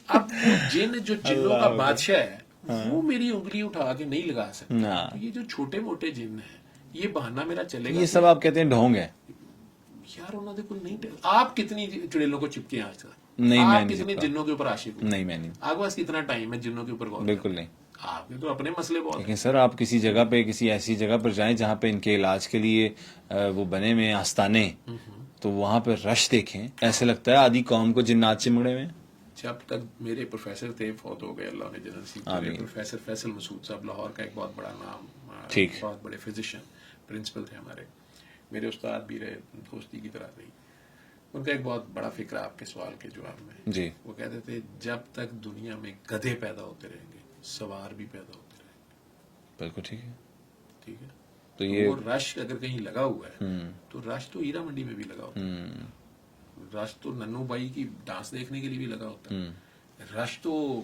اب وہ جن جو جنوں کا بادشاہ ہے وہ میری انگلی اٹھا کے نہیں لگا سکتا. یہ جو چھوٹے موٹے جن ہیں یہ بہانہ میرا چلے گا. یہ سب آپ کہتے ہیں ڈھونگ ہے یار, انہوں نے کوئی نہیں. آپ کتنی چڑیلوں کو چپکے آج تک, نہیں آپ کتنے جنوں کے اوپر عاشق ہو. نہیں میں نہیں. آپ پاس کتنا ٹائم ہے جنوں کے اوپر غور. بالکل نہیں. آپ کے تو اپنے مسئلے بہت. لیکن سر آپ کسی جگہ پہ, کسی ایسی جگہ پر جائیں جہاں پہ ان کے علاج کے لیے وہ بنے ہوئے آستانے, تو وہاں پہ رش دیکھیں, ایسے لگتا ہے آدھی قوم کو جنات چمڑے میں. جب تک میرے پروفیسر تھے, فوت ہو گئے اللہ نے جنت نصیب کرے, پروفیسر فیصل مسعود صاحب, لاہور کا ایک بہت بڑا نام, بہت بڑے فزیشین, پرنسپل تھے ہمارے, میرے استاد بھی رہے, دوستی کی طرح رہی. ان کا ایک بہت بڑا فکر آپ کے سوال کے جواب میں جی. وہ کہتے تھے جب تک دنیا میں گدھے پیدا ہوتے رہیں گے سوار بھی پیدا ہوتے رہیں گے. بالکل ٹھیک ہے. ٹھیک ہے. تو یہ وہ رش اگر کہیں لگا ہوا ہے تو رش تو ہیرا منڈی میں بھی لگا ہوتا ہے. رش تو ننو بھائی کی ڈانس دیکھنے کے لیے بھی لگا ہوتا ہے. رش تو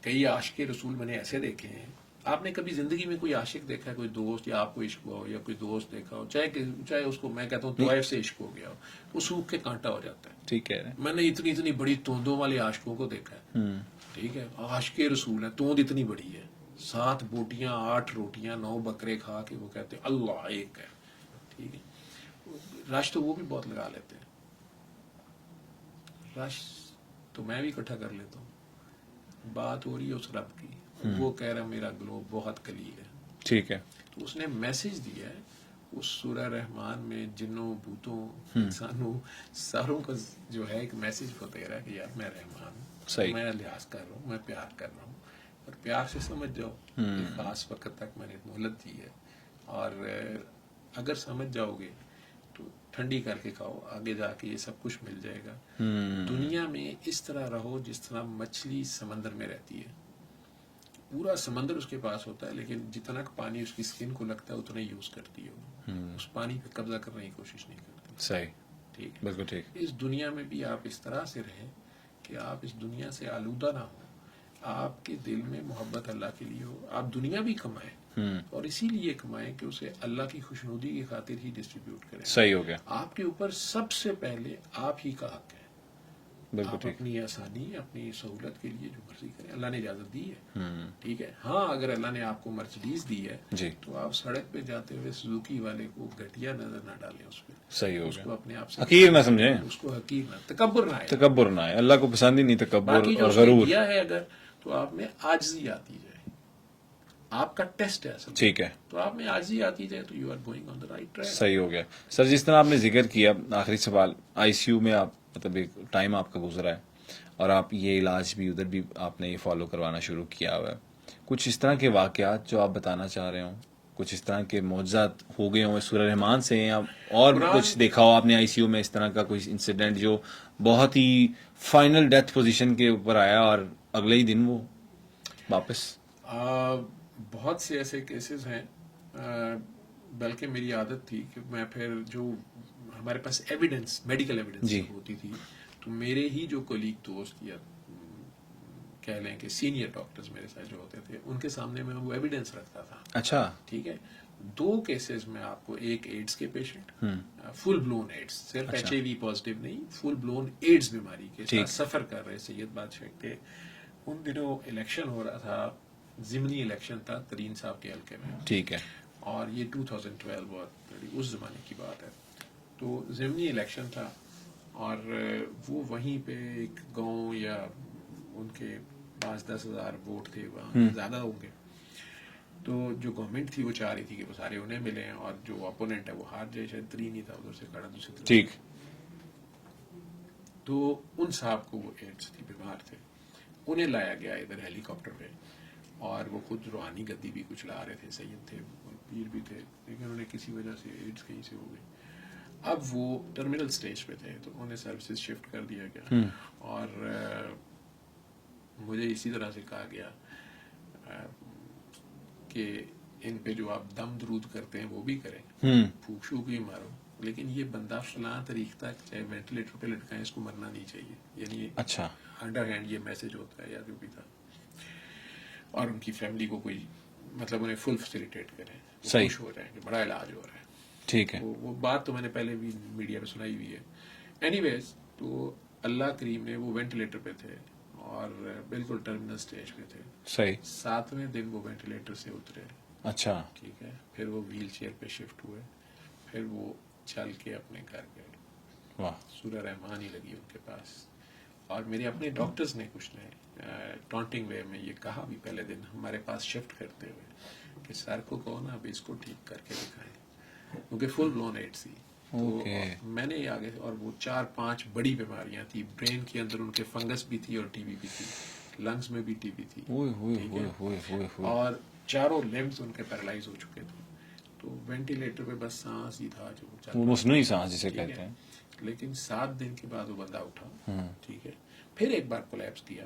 کئی عاشق رسول میں نے ایسے دیکھے ہیں. آپ نے کبھی زندگی میں کوئی عاشق دیکھا ہے, کوئی دوست یا آپ کو عشق ہوا ہو یا کوئی دوست دیکھا ہو, چاہے اس کو میں کہتا ہوں طوائف سے عشق ہو گیا ہو, وہ سوکھ کے کانٹا ہو جاتا ہے. ٹھیک ہے. میں نے اتنی بڑی توندوں والے عاشقوں کو دیکھا ہے. ٹھیک ہے, عاشق رسول ہے, توند اتنی بڑی ہے, 7 بوٹیاں 8 روٹیاں 9 بکرے کھا کے وہ کہتے ہیں اللہ ایک ہے. ٹھیک ہے, رش تو وہ بھی بہت لگا لیتے ہیں. رش تو میں بھی اکٹھا کر لیتا ہوں. بات ہو رہی ہے اس رب کی, وہ کہہ رہا میرا گلوب بہت قلیل ہے. ٹھیک ہے. تو اس نے میسج دیا ہے اس سورہ رحمان میں, جنوں بوتوں انسانوں ساروں کا جو ہے ایک میسج وہ دے رہا ہے کہ یار میں رحمان ہوں, میں لحاظ کر رہا ہوں, میں پیار کر رہا ہوں, اور پیار سے سمجھ جاؤ کہ خاص وقت تک میں نے مہلت دی ہے, اور اگر سمجھ جاؤ گے تو ٹھنڈی کر کے کھاؤ, آگے جا کے یہ سب کچھ مل جائے گا. دنیا میں اس طرح رہو جس طرح مچھلی سمندر میں رہتی ہے. پورا سمندر اس کے پاس ہوتا ہے, لیکن جتنا پانی اس کی سکن کو لگتا ہے اتنا ہی یوز کرتی ہے. اس پانی پہ قبضہ کرنے کی کوشش نہیں کرتی. صحیح. ٹھیک ہے, بالکل ٹھیک. اس دنیا میں بھی آپ اس طرح سے رہیں کہ آپ اس دنیا سے آلودہ نہ ہو, آپ کے دل میں محبت اللہ کے لیے ہو. آپ دنیا بھی کمائیں اور اسی لیے کمائیں کہ اسے اللہ کی خوشنودی کی خاطر ہی ڈسٹریبیوٹ کریں. صحیح ہو گیا. آپ کے اوپر سب سے پہلے آپ ہی کا حق ہے. آپ اپنی آسانی اپنی سہولت کے لیے جو مرضی کریں, اللہ نے اجازت دی ہے. ٹھیک ہے, ہاں اگر اللہ نے آپ کو مرسڈیز دی ہے تو آپ سڑک پہ جاتے ہوئے سوزوکی والے کو گھٹیا نظر نہ ڈالیں اس پہ. صحیح ہو اس گیا. کو اپنے آپ سے حقیر نہ سمجھیں, اس کو حقیر نہ, تکبر نہ آئے. تکبر نہ آئے. اللہ کو پسند ہی نہیں تکبر باقی جو اور اس نے غرور. دیا ہے اگر تو آپ میں عاجزی آتی جائے, آپ کا ٹیسٹ ہے اصل. ٹھیک ہے, تو آپ میں عاجزی آتی جائے تو you are going on the right track. صحیح ہو گیا. سر جس طرح آپ نے ذکر کیا, آخری سوال, آئی سی یو میں آپ مطلب ایک ٹائم آپ کا گزرا ہے اور آپ یہ علاج بھی ادھر بھی آپ نے یہ فالو کروانا شروع کیا ہوا ہے. کچھ اس طرح کے واقعات جو آپ بتانا چاہ رہے ہوں, کچھ اس طرح کے معجزات ہو گئے ہوں سورہ رحمان سے, یا اور کچھ دیکھا ہو آپ نے آئی سی یو میں اس طرح کا کوئی انسیڈنٹ جو بہت ہی فائنل ڈیتھ پوزیشن کے اوپر آیا اور اگلے ہی دن وہ واپس؟ بہت سے ایسے کیسز ہیں, بلکہ میری عادت تھی کہ میں پھر جو ہمارے پاس ایویڈنس, میڈیکل ایویڈنس ہوتی تھی, تو میرے ہی جو کولیگ دوست یا کہہ لیں کہ سینئر ڈاکٹرز میرے ساتھ جو ہوتے تھے, ان کے سامنے میں وہ ایویڈنس رکھتا تھا. اچھا. ٹھیک ہے, 2 کیسز میں آپ کو, ایک ایڈز کے پیشنٹ, فل بلون ایڈز, صرف ایچ آئی وی پازیٹیو نہیں, فل بلون ایڈز بیماری کے ساتھ سفر کر رہے سید بادشاہ کے. ان دنوں الیکشن ہو رہا تھا, ضمنی الیکشن تھا ترین صاحب کے حلقے میں. ٹھیک ہے. اور یہ 2012 بہت اس زمانے کی بات ہے. تو ضمنی الیکشن تھا اور وہ وہیں پہ ایک گاؤں یا ان کے 5-10 ہزار ووٹ تھے, وہاں زیادہ ہوں گے. تو جو گورنمنٹ تھی وہ چاہ رہی تھی کہ وہ سارے انہیں ملیں, اور جو اپوننٹ ہے وہ ہار جائے. شاید ترین ہی تھا ادھر سے کھڑا دوسری طرف. ٹھیک. تو ان صاحب کو وہ ایڈز تھی, بیمار تھے, انہیں لایا گیا ادھر ہیلی کاپٹر پہ, اور وہ خود روحانی گدی بھی کچھ لا رہے تھے, سید تھے, پیر بھی تھے, لیکن انہیں کسی وجہ سے ایڈز کہیں سے ہو گئی. اب وہ ٹرمینل سٹیج پہ تھے, تو انہیں سروسز شفٹ کر دیا گیا, اور مجھے اسی طرح سے کہا گیا کہ ان پہ جو آپ دم درود کرتے ہیں وہ بھی کریں, پھونک شوک بھی مارو, لیکن یہ بندہ فلاں تاریخ تک چاہے وینٹیلیٹر پہ لٹکائیں, اس کو مرنا نہیں چاہیے. یعنی اچھا, انڈر ہینڈ یہ میسج ہوتا ہے یا جو بھی تھا. اور ان کی فیملی کو کوئی مطلب انہیں فل فیسیلیٹیٹ کریں, خوش ہو جائیں کہ بڑا علاج ہو رہا ہے. ٹھیک ہے. وہ بات تو میں نے پہلے بھی میڈیا پہ سنائی ہوئی ہے. اینی ویز, تو اللہ کریم نے, وہ وینٹیلیٹر پہ تھے اور بالکل ٹرمینل سٹیج پہ تھے. صحیح. 7ویں دن وہ وینٹیلیٹر سے اترے. اچھا. ٹھیک ہے, پھر وہ ویل چیئر پہ شفٹ ہوئے, پھر وہ چل کے اپنے گھر گئے. واہ. سورہ رحمان ہی لگی ان کے پاس. اور میرے اپنے ڈاکٹرز نے کچھ نے ٹانٹنگ وے میں یہ کہا بھی پہلے دن ہمارے پاس شفٹ کرتے ہوئے کہ سر کو کہو نا اب اس کو ٹھیک کر کے دکھائیں, کیونکہ فل بلون ایڈز تھی. تو میں نے آگے, اور وہ 4-5 بڑی بیماریاں تھی, برین کے اندر ان کے فنگس بھی تھی اور ٹی بی بھی تھی, لنگس میں بھی ٹی بی تھی, اور چاروں لمبس ان کے پیرالائز ہو چکے تھے. تو وینٹیلیٹر پہ بس سانس ہی تھا جو چل, وہ مصنوعی سانس جسے کہتے ہیں. لیکن 7 دن کے بعد وہ بندہ اٹھا. ٹھیک ہے, پھر ایک بار کولیپس کیا,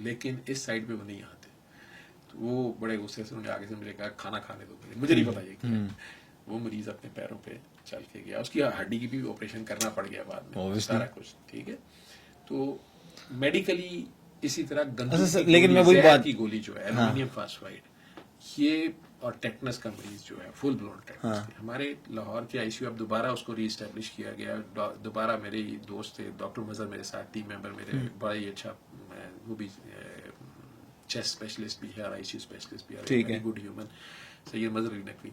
لیکن اس سائڈ پہ وہ نہیں آتے. تو وہ بڑے غصے سے انہوں نے آگے سے مجھے کہا کھانا کھانے دو, مجھے نہیں پتا یہ کیا ہے. وہ مریض اپنے پیروں پہ چل کے گیا, اس کی ہڈی کی بھی آپریشن کرنا پڑ گیا بعد میں, سارا کچھ ٹھیک ہے. تو میڈیکلی اسی طرح لیکن میں وہی بات کی گولی جو ہے ایلومینیم فاسفائڈ, یہ اور ٹیٹنس کا مریض جو ہے فل بلون ٹیٹنس, ہمارے لاہور کے آئی سی یو اب دوبارہ اس کو ری اسٹیبلش کیا گیا. دوبارہ میرے دوست تھے ڈاکٹر مظہر میرے ساتھ, ٹیم ممبر میرے, بڑا ہی اچھا, وہ بھی چیسٹ اسپیشلسٹ بھی ہے اور آئی سی یو اسپیشلسٹ بھی ہے, ویری گڈ ہیومن, سید مظہر علی نقوی.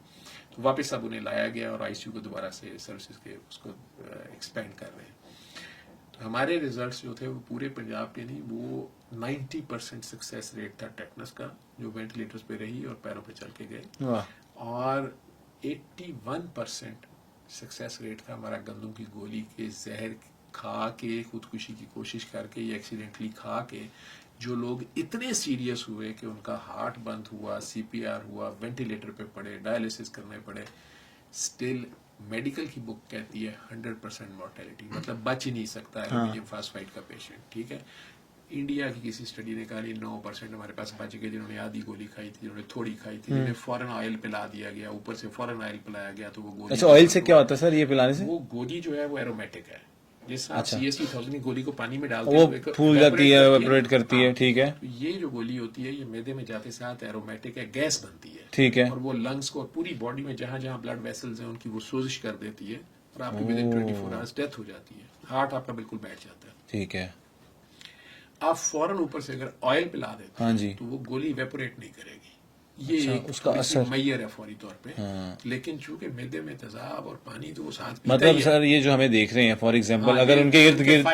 تو واپس اب انہیں لایا گیا اور آئی سی یو کو دوبارہ سے سروسز کے اس کو ایکسپینڈ کر رہے ہیں. تو ہمارے ریزلٹس جو تھے وہ پورے پنجاب کے نہیں, وہ 90% سکسیس ریٹ تھا ٹیٹنس کا, جو وینٹیلیٹرز پہ رہی اور پیروں پہ چل کے گئے, اور 81% سکسیس ریٹ تھا ہمارا گندم کی گولی کے زہر کھا کے خودکشی کی کوشش کر کے یا ایکسیڈنٹلی کھا کے جو لوگ اتنے سیریس ہوئے کہ ان کا ہارٹ بند ہوا, سی پی آر ہوا, وینٹیلیٹر پہ پڑے, ڈائلسس کرنے پڑے, اسٹل میڈیکل کی بک کہتی ہے 100% مورٹیلٹی, مطلب بچ ہی نہیں سکتا ایلومینیم فاسفائڈ کا پیشنٹ. ٹھیک ہے, انڈیا کی کسی اسٹڈی نے کہا نہیں 9% ہمارے پاس بچ گئے جنہوں نے آدھی گولی کھائی تھی, جنہوں نے تھوڑی کھائی تھی, جنہیں فورن آئل پلا دیا گیا, اوپر سے فورن آئل پلایا گیا تو وہ گولی. اچھا, آئل سے کیا ہوتا ہے سر یہ پلانے سے؟ وہ گولی جو ہے وہ ایرومیٹک ہے, جس آپ سی ایس 1000 کی گولی کو پانی میں ڈالتے وہ پھول جاتی ہے, ایویپوریٹ کرتی ہے. ٹھیک ہے, یہ جو گولی ہوتی ہے یہ میدے میں جاتے ساتھ ایرومیٹک ہے, گیس بنتی ہے. ٹھیک ہے, اور وہ لنگس کو اور پوری باڈی میں جہاں جہاں بلڈ ویسلز ہیں ان کی وہ سوزش کر دیتی ہے, اور آپ کی ودن 24 آورس ڈیتھ ہو جاتی ہے, ہارٹ آپ کا بالکل بیٹھ جاتا ہے. ٹھیک ہے, آپ فوراً اوپر سے اگر آئل پلا دیتے ہاں جی, تو وہ گولی ایویپوریٹ نہیں کرے گی. یہ اس کا اثر میئر ہے فوری طور پہ, لیکن چونکہ میدے میں تیزاب اور پانی تو وہ ساتھ مطلب سر یہ جو ہمیں دیکھ رہے ہیں فار ایگزامپل اگر ان کے ارد گرد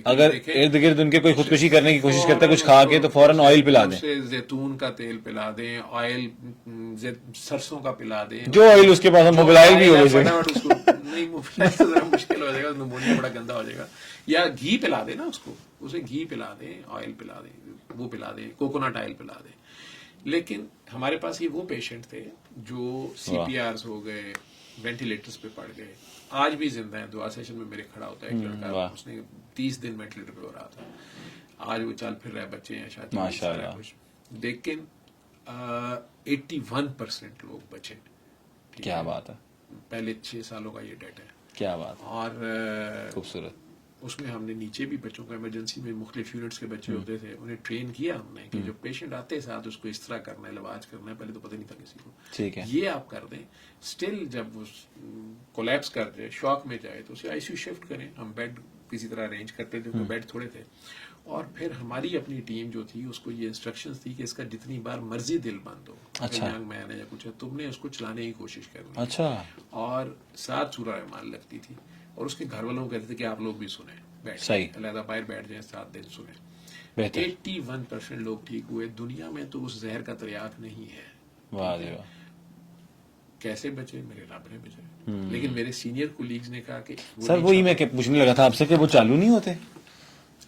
اگر ارد گرد ان کے کوئی خودکشی کرنے کی کوشش کرتا ہے کچھ کھا کے تو فوراً آئل پلا دیں, زیتون کا تیل پلا دیں, آئل سرسوں کا پلا دیں, جو آئل اس کے پاس ہم موبائل بھی ہو جائے گا, نہیں موبائل ذرا مشکل ہو جائے گا, نمونیا بڑا گندا ہو جائے گا. یا گھی پلا دیں نا اس کو, اسے گھی پلا دیں, آئل پلا دیں, وہ پلا دیں, کوکونٹ آئل پلا دیں. لیکن ہمارے پاس یہ وہ پیشنٹ تھے جو سی پی آرز ہو گئے, وینٹیلیٹرز پہ پڑ گئے, آج بھی زندہ ہیں. دعا سیشن میں میرے کھڑا ہوتا ہے ایک لڑکا, اس نے 30 دن وینٹیلیٹر پہ ہو رہا تھا, آج وہ چل پھر رہے, بچے ہیں, شادی سارا کچھ. لیکن 81% لوگ بچے. کیا بات ہے, پہلے 6 سالوں کا یہ ڈیٹا ہے. کیا بات ہے, اور خوبصورت. اس میں ہم نے نیچے بھی بچوں کو, ایمرجنسی میں مختلف یونٹس کے بچے ہوتے تھے, انہیں ٹرین کیا ہم نے کہ جو پیشنٹ آتے ساتھ اس کو اس طرح کرنا ہے, لواج کرنا ہے, پہلے تو پتہ نہیں تھا کسی کو. ٹھیک ہے, یہ آپ کر دیں, اسٹل جب وہ کولیپس کر جائے, شاک میں جائے, تو اسے آئی سی یو شفٹ کریں. ہم بیڈ کسی طرح ارینج کرتے تھے, تو بیڈ تھوڑے تھے, اور پھر ہماری اپنی ٹیم جو تھی اس کو یہ انسٹرکشنز تھی کہ اس کا جتنی بار مرضی دل بند ہو, ینگ مین ہے یا کچھ ہے, تم نے اس کو چلانے کی کوشش کرنی. اچھا, اور ساتھ سورہ رحمان لگتی تھی, اور اس کے گھر والوں کو کہتے تھے کہ آپ لوگ بھی سنیں, صحیح, علیحدہ باہر بیٹھ جائیں, 7 دن سنیں. بہتر. 81% لوگ ٹھیک ہوئے. دنیا میں تو اس زہر کا تریاق نہیں ہے. واہ جی واہ, کیسے بچے, میرے رب نے بچائے. لیکن میرے سینئر کولیگز نے کہا کہ سر وہی میں پوچھنے لگا تھا آپ سے کہ وہ چالو نہیں ہوتے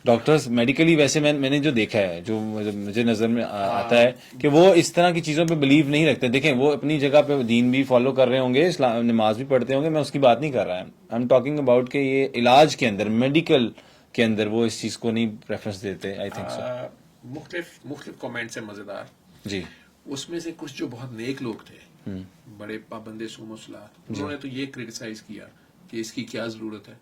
ڈاکٹرز میڈیکلی. ویسے میں نے جو دیکھا ہے, جو مجھے نظر میں آتا ہے کہ وہ اس طرح کی چیزوں پہ بلیو نہیں رکھتے. دیکھیں وہ اپنی جگہ پہ دین بھی فالو کر رہے ہوں گے, نماز بھی پڑھتے ہوں گے, میں اس کی بات نہیں کر رہا. آئی ایم ٹاکنگ اباؤٹ کہ یہ علاج کے اندر, میڈیکل کے اندر وہ اس چیز کو نہیں پریفرنس دیتے. آئی تھنک سو مختلف کامنٹس ہیں مزیدار جی. اس میں سے کچھ جو بہت نیک لوگ تھے, بڑے پابندے سوم و صلاۃ, انہوں نے تو یہ کریٹیسائز کیا کہ اس کی کیا ضرورت ہے,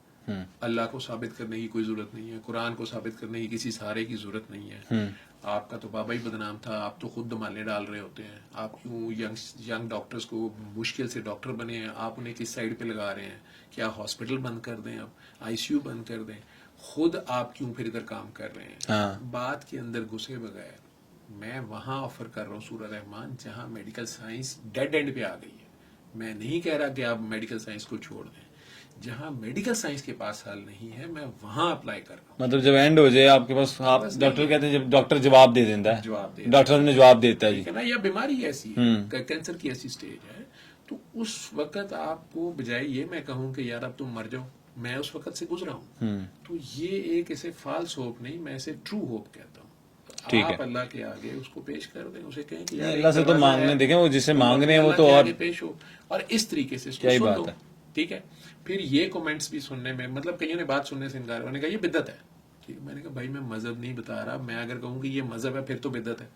اللہ کو ثابت کرنے کی کوئی ضرورت نہیں ہے, قرآن کو ثابت کرنے کی کسی سہارے کی ضرورت نہیں ہے. آپ کا تو بابا ہی بدنام تھا, آپ تو خود دمالے ڈال رہے ہوتے ہیں, آپ کیوں ینگ ڈاکٹرز کو مشکل سے ڈاکٹر بنے ہیں, آپ انہیں کس سائڈ پہ لگا رہے ہیں, کیا ہاسپٹل بند کر دیں, اب آئی سی یو بند کر دیں, خود آپ کیوں پھر ادھر کام کر رہے ہیں. بات کے اندر گھسے بغیر میں وہاں آفر کر رہا ہوں سورہ رحمان جہاں میڈیکل سائنس ڈیڈ اینڈ پہ آ گئی ہے. میں نہیں کہہ رہا کہ آپ میڈیکل سائنس کو چھوڑ دیں, جہاں میڈیکل سائنس کے پاس حل نہیں ہے میں وہاں اپلائی کر رہا ہوں. مطلب جب اینڈ ہو جائے آپ کے پاس, آپ ڈاکٹر کہتے ہیں جب ڈاکٹر جواب دے دیتا ہے, ڈاکٹر نے جواب دیتا ہے جی نا, یا بیماری ایسی ہے, کینسر کی ایسی سٹیج ہے, تو اس وقت آپ کو بجائے یہ میں کہوں کہ یار اب تم مر جاؤ, میں اس وقت سے گزرا ہوں, تو یہ ایک ایسے فالس ہوپ نہیں, میں اسے ٹرو ہوپ کہتا ہوں. آپ اللہ کے آگے اس کو پیش کر دیں, اسے کہیں کہ اللہ سے تو مانگنے, دیکھیں وہ جسے مانگ رہے ہیں وہ تو اور پیش ہو, اور اس طریقے سے اس کو سن لو. ٹھیک ہے, پھر یہ کومنٹس بھی سننے میں, مطلب کئیوں نے بات سننے سے انکار, انہوں نے کہا یہ بدعت ہے, ٹھیک ہے. میں نے کہا بھائی میں مذہب نہیں بتا رہا, میں اگر کہوں کہ یہ مذہب ہے پھر تو بدعت ہے.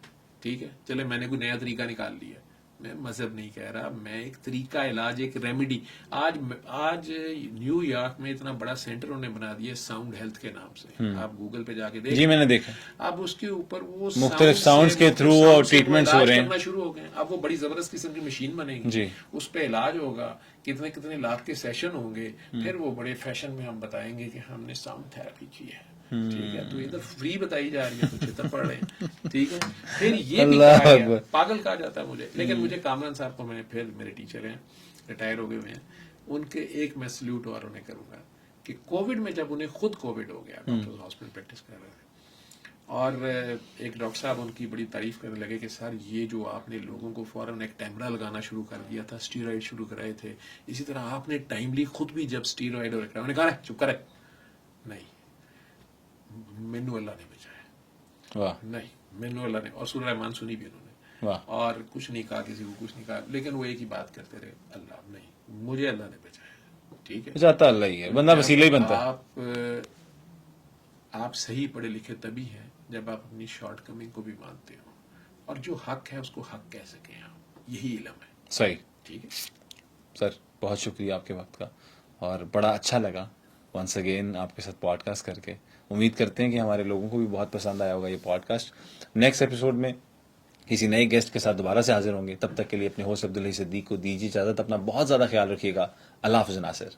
ٹھیک ہے, چلے میں نے کوئی نیا طریقہ نکال لیا, میں مذہب نہیں کہہ رہا, میں ایک طریقہ علاج, ایک ریمیڈی. آج نیو یارک میں اتنا بڑا سینٹر انہوں نے بنا دیا ساؤنڈ ہیلتھ کے نام سے, آپ گوگل پہ جا کے دیکھیں. جی میں نے دیکھا, اب اس کے اوپر وہ مختلف ساؤنڈز کے تھرو وہ ٹریٹمنٹس ہو رہے ہیں, کرنا شروع ہو گئے. اب وہ بڑی زبردست قسم کی مشین بنے گی, اس پہ علاج ہوگا, کتنے لاکھ کے سیشن ہوں گے, پھر وہ بڑے فیشن میں ہم بتائیں گے کہ ہم نے ساؤنڈ تھراپی کی ہے. ٹھیک ہے, تو ادھر فری بتائی جا رہی ہے, تو چتر پڑ رہے ہیں. ٹھیک ہے, پھر یہ بھی کہا گیا, پاگل کہا جاتا ہے مجھے. لیکن مجھے کامران صاحب کو, میں پھر میرے ٹیچر ہیں, ریٹائر ہو گئے ہوئے ہیں, ان کے ایک میں سلیوٹ اور انہیں کروں گا کہ کووڈ میں جب انہیں خود کووڈ ہو گیا, ڈاکٹر ہاسپٹل پریکٹس کر رہے تھے, اور ایک ڈاکٹر صاحب ان کی بڑی تعریف کرنے لگے کہ سر یہ جو آپ نے لوگوں کو فوراً ایک ٹیمرا لگانا شروع کر دیا تھا, اسٹیرائڈ شروع کرائے تھے, اسی طرح آپ نے ٹائملی خود بھی جب اسٹیرائڈ اور انہوں نے کہا چپ کرے, نہیں مینو اللہ نے بچایا, نہیں مینو اللہ نے, اور سورہ رحمان سنی بھی انہوں نے, اور کچھ نہیں کہا کسی کو, کچھ نہیں کہا, لیکن وہ ایک ہی بات کرتے رہے, اللہ نہیں, مجھے اللہ نے بچایا. ٹھیک ہے, بچاتا اللہ ہی ہے, بندہ وسیلہ ہی بنتا ہے. آپ صحیح پڑھے لکھے تبھی ہیں جب آپ اپنی شارٹ کمنگ کو بھی مانتے ہو, اور جو حق ہے اس کو حق کہہ سکیں آپ, یہی علم ہے. صحیح. ٹھیک ہے سر, بہت شکریہ آپ کے وقت کا, اور بڑا اچھا لگا ونس اگین آپ کے ساتھ پوڈ کاسٹ کر کے. امید کرتے ہیں کہ ہمارے لوگوں کو بھی بہت پسند آیا ہوگا یہ پوڈ کاسٹ. نیکسٹ ایپیسوڈ میں کسی نئے گیسٹ کے ساتھ دوبارہ سے حاضر ہوں گے. تب تک کے لیے اپنے ہوسٹ عبدالحی صدیق کو دیجیے اجازت. اپنا بہت زیادہ خیال رکھیے گا. اللہ حافظ ناصر.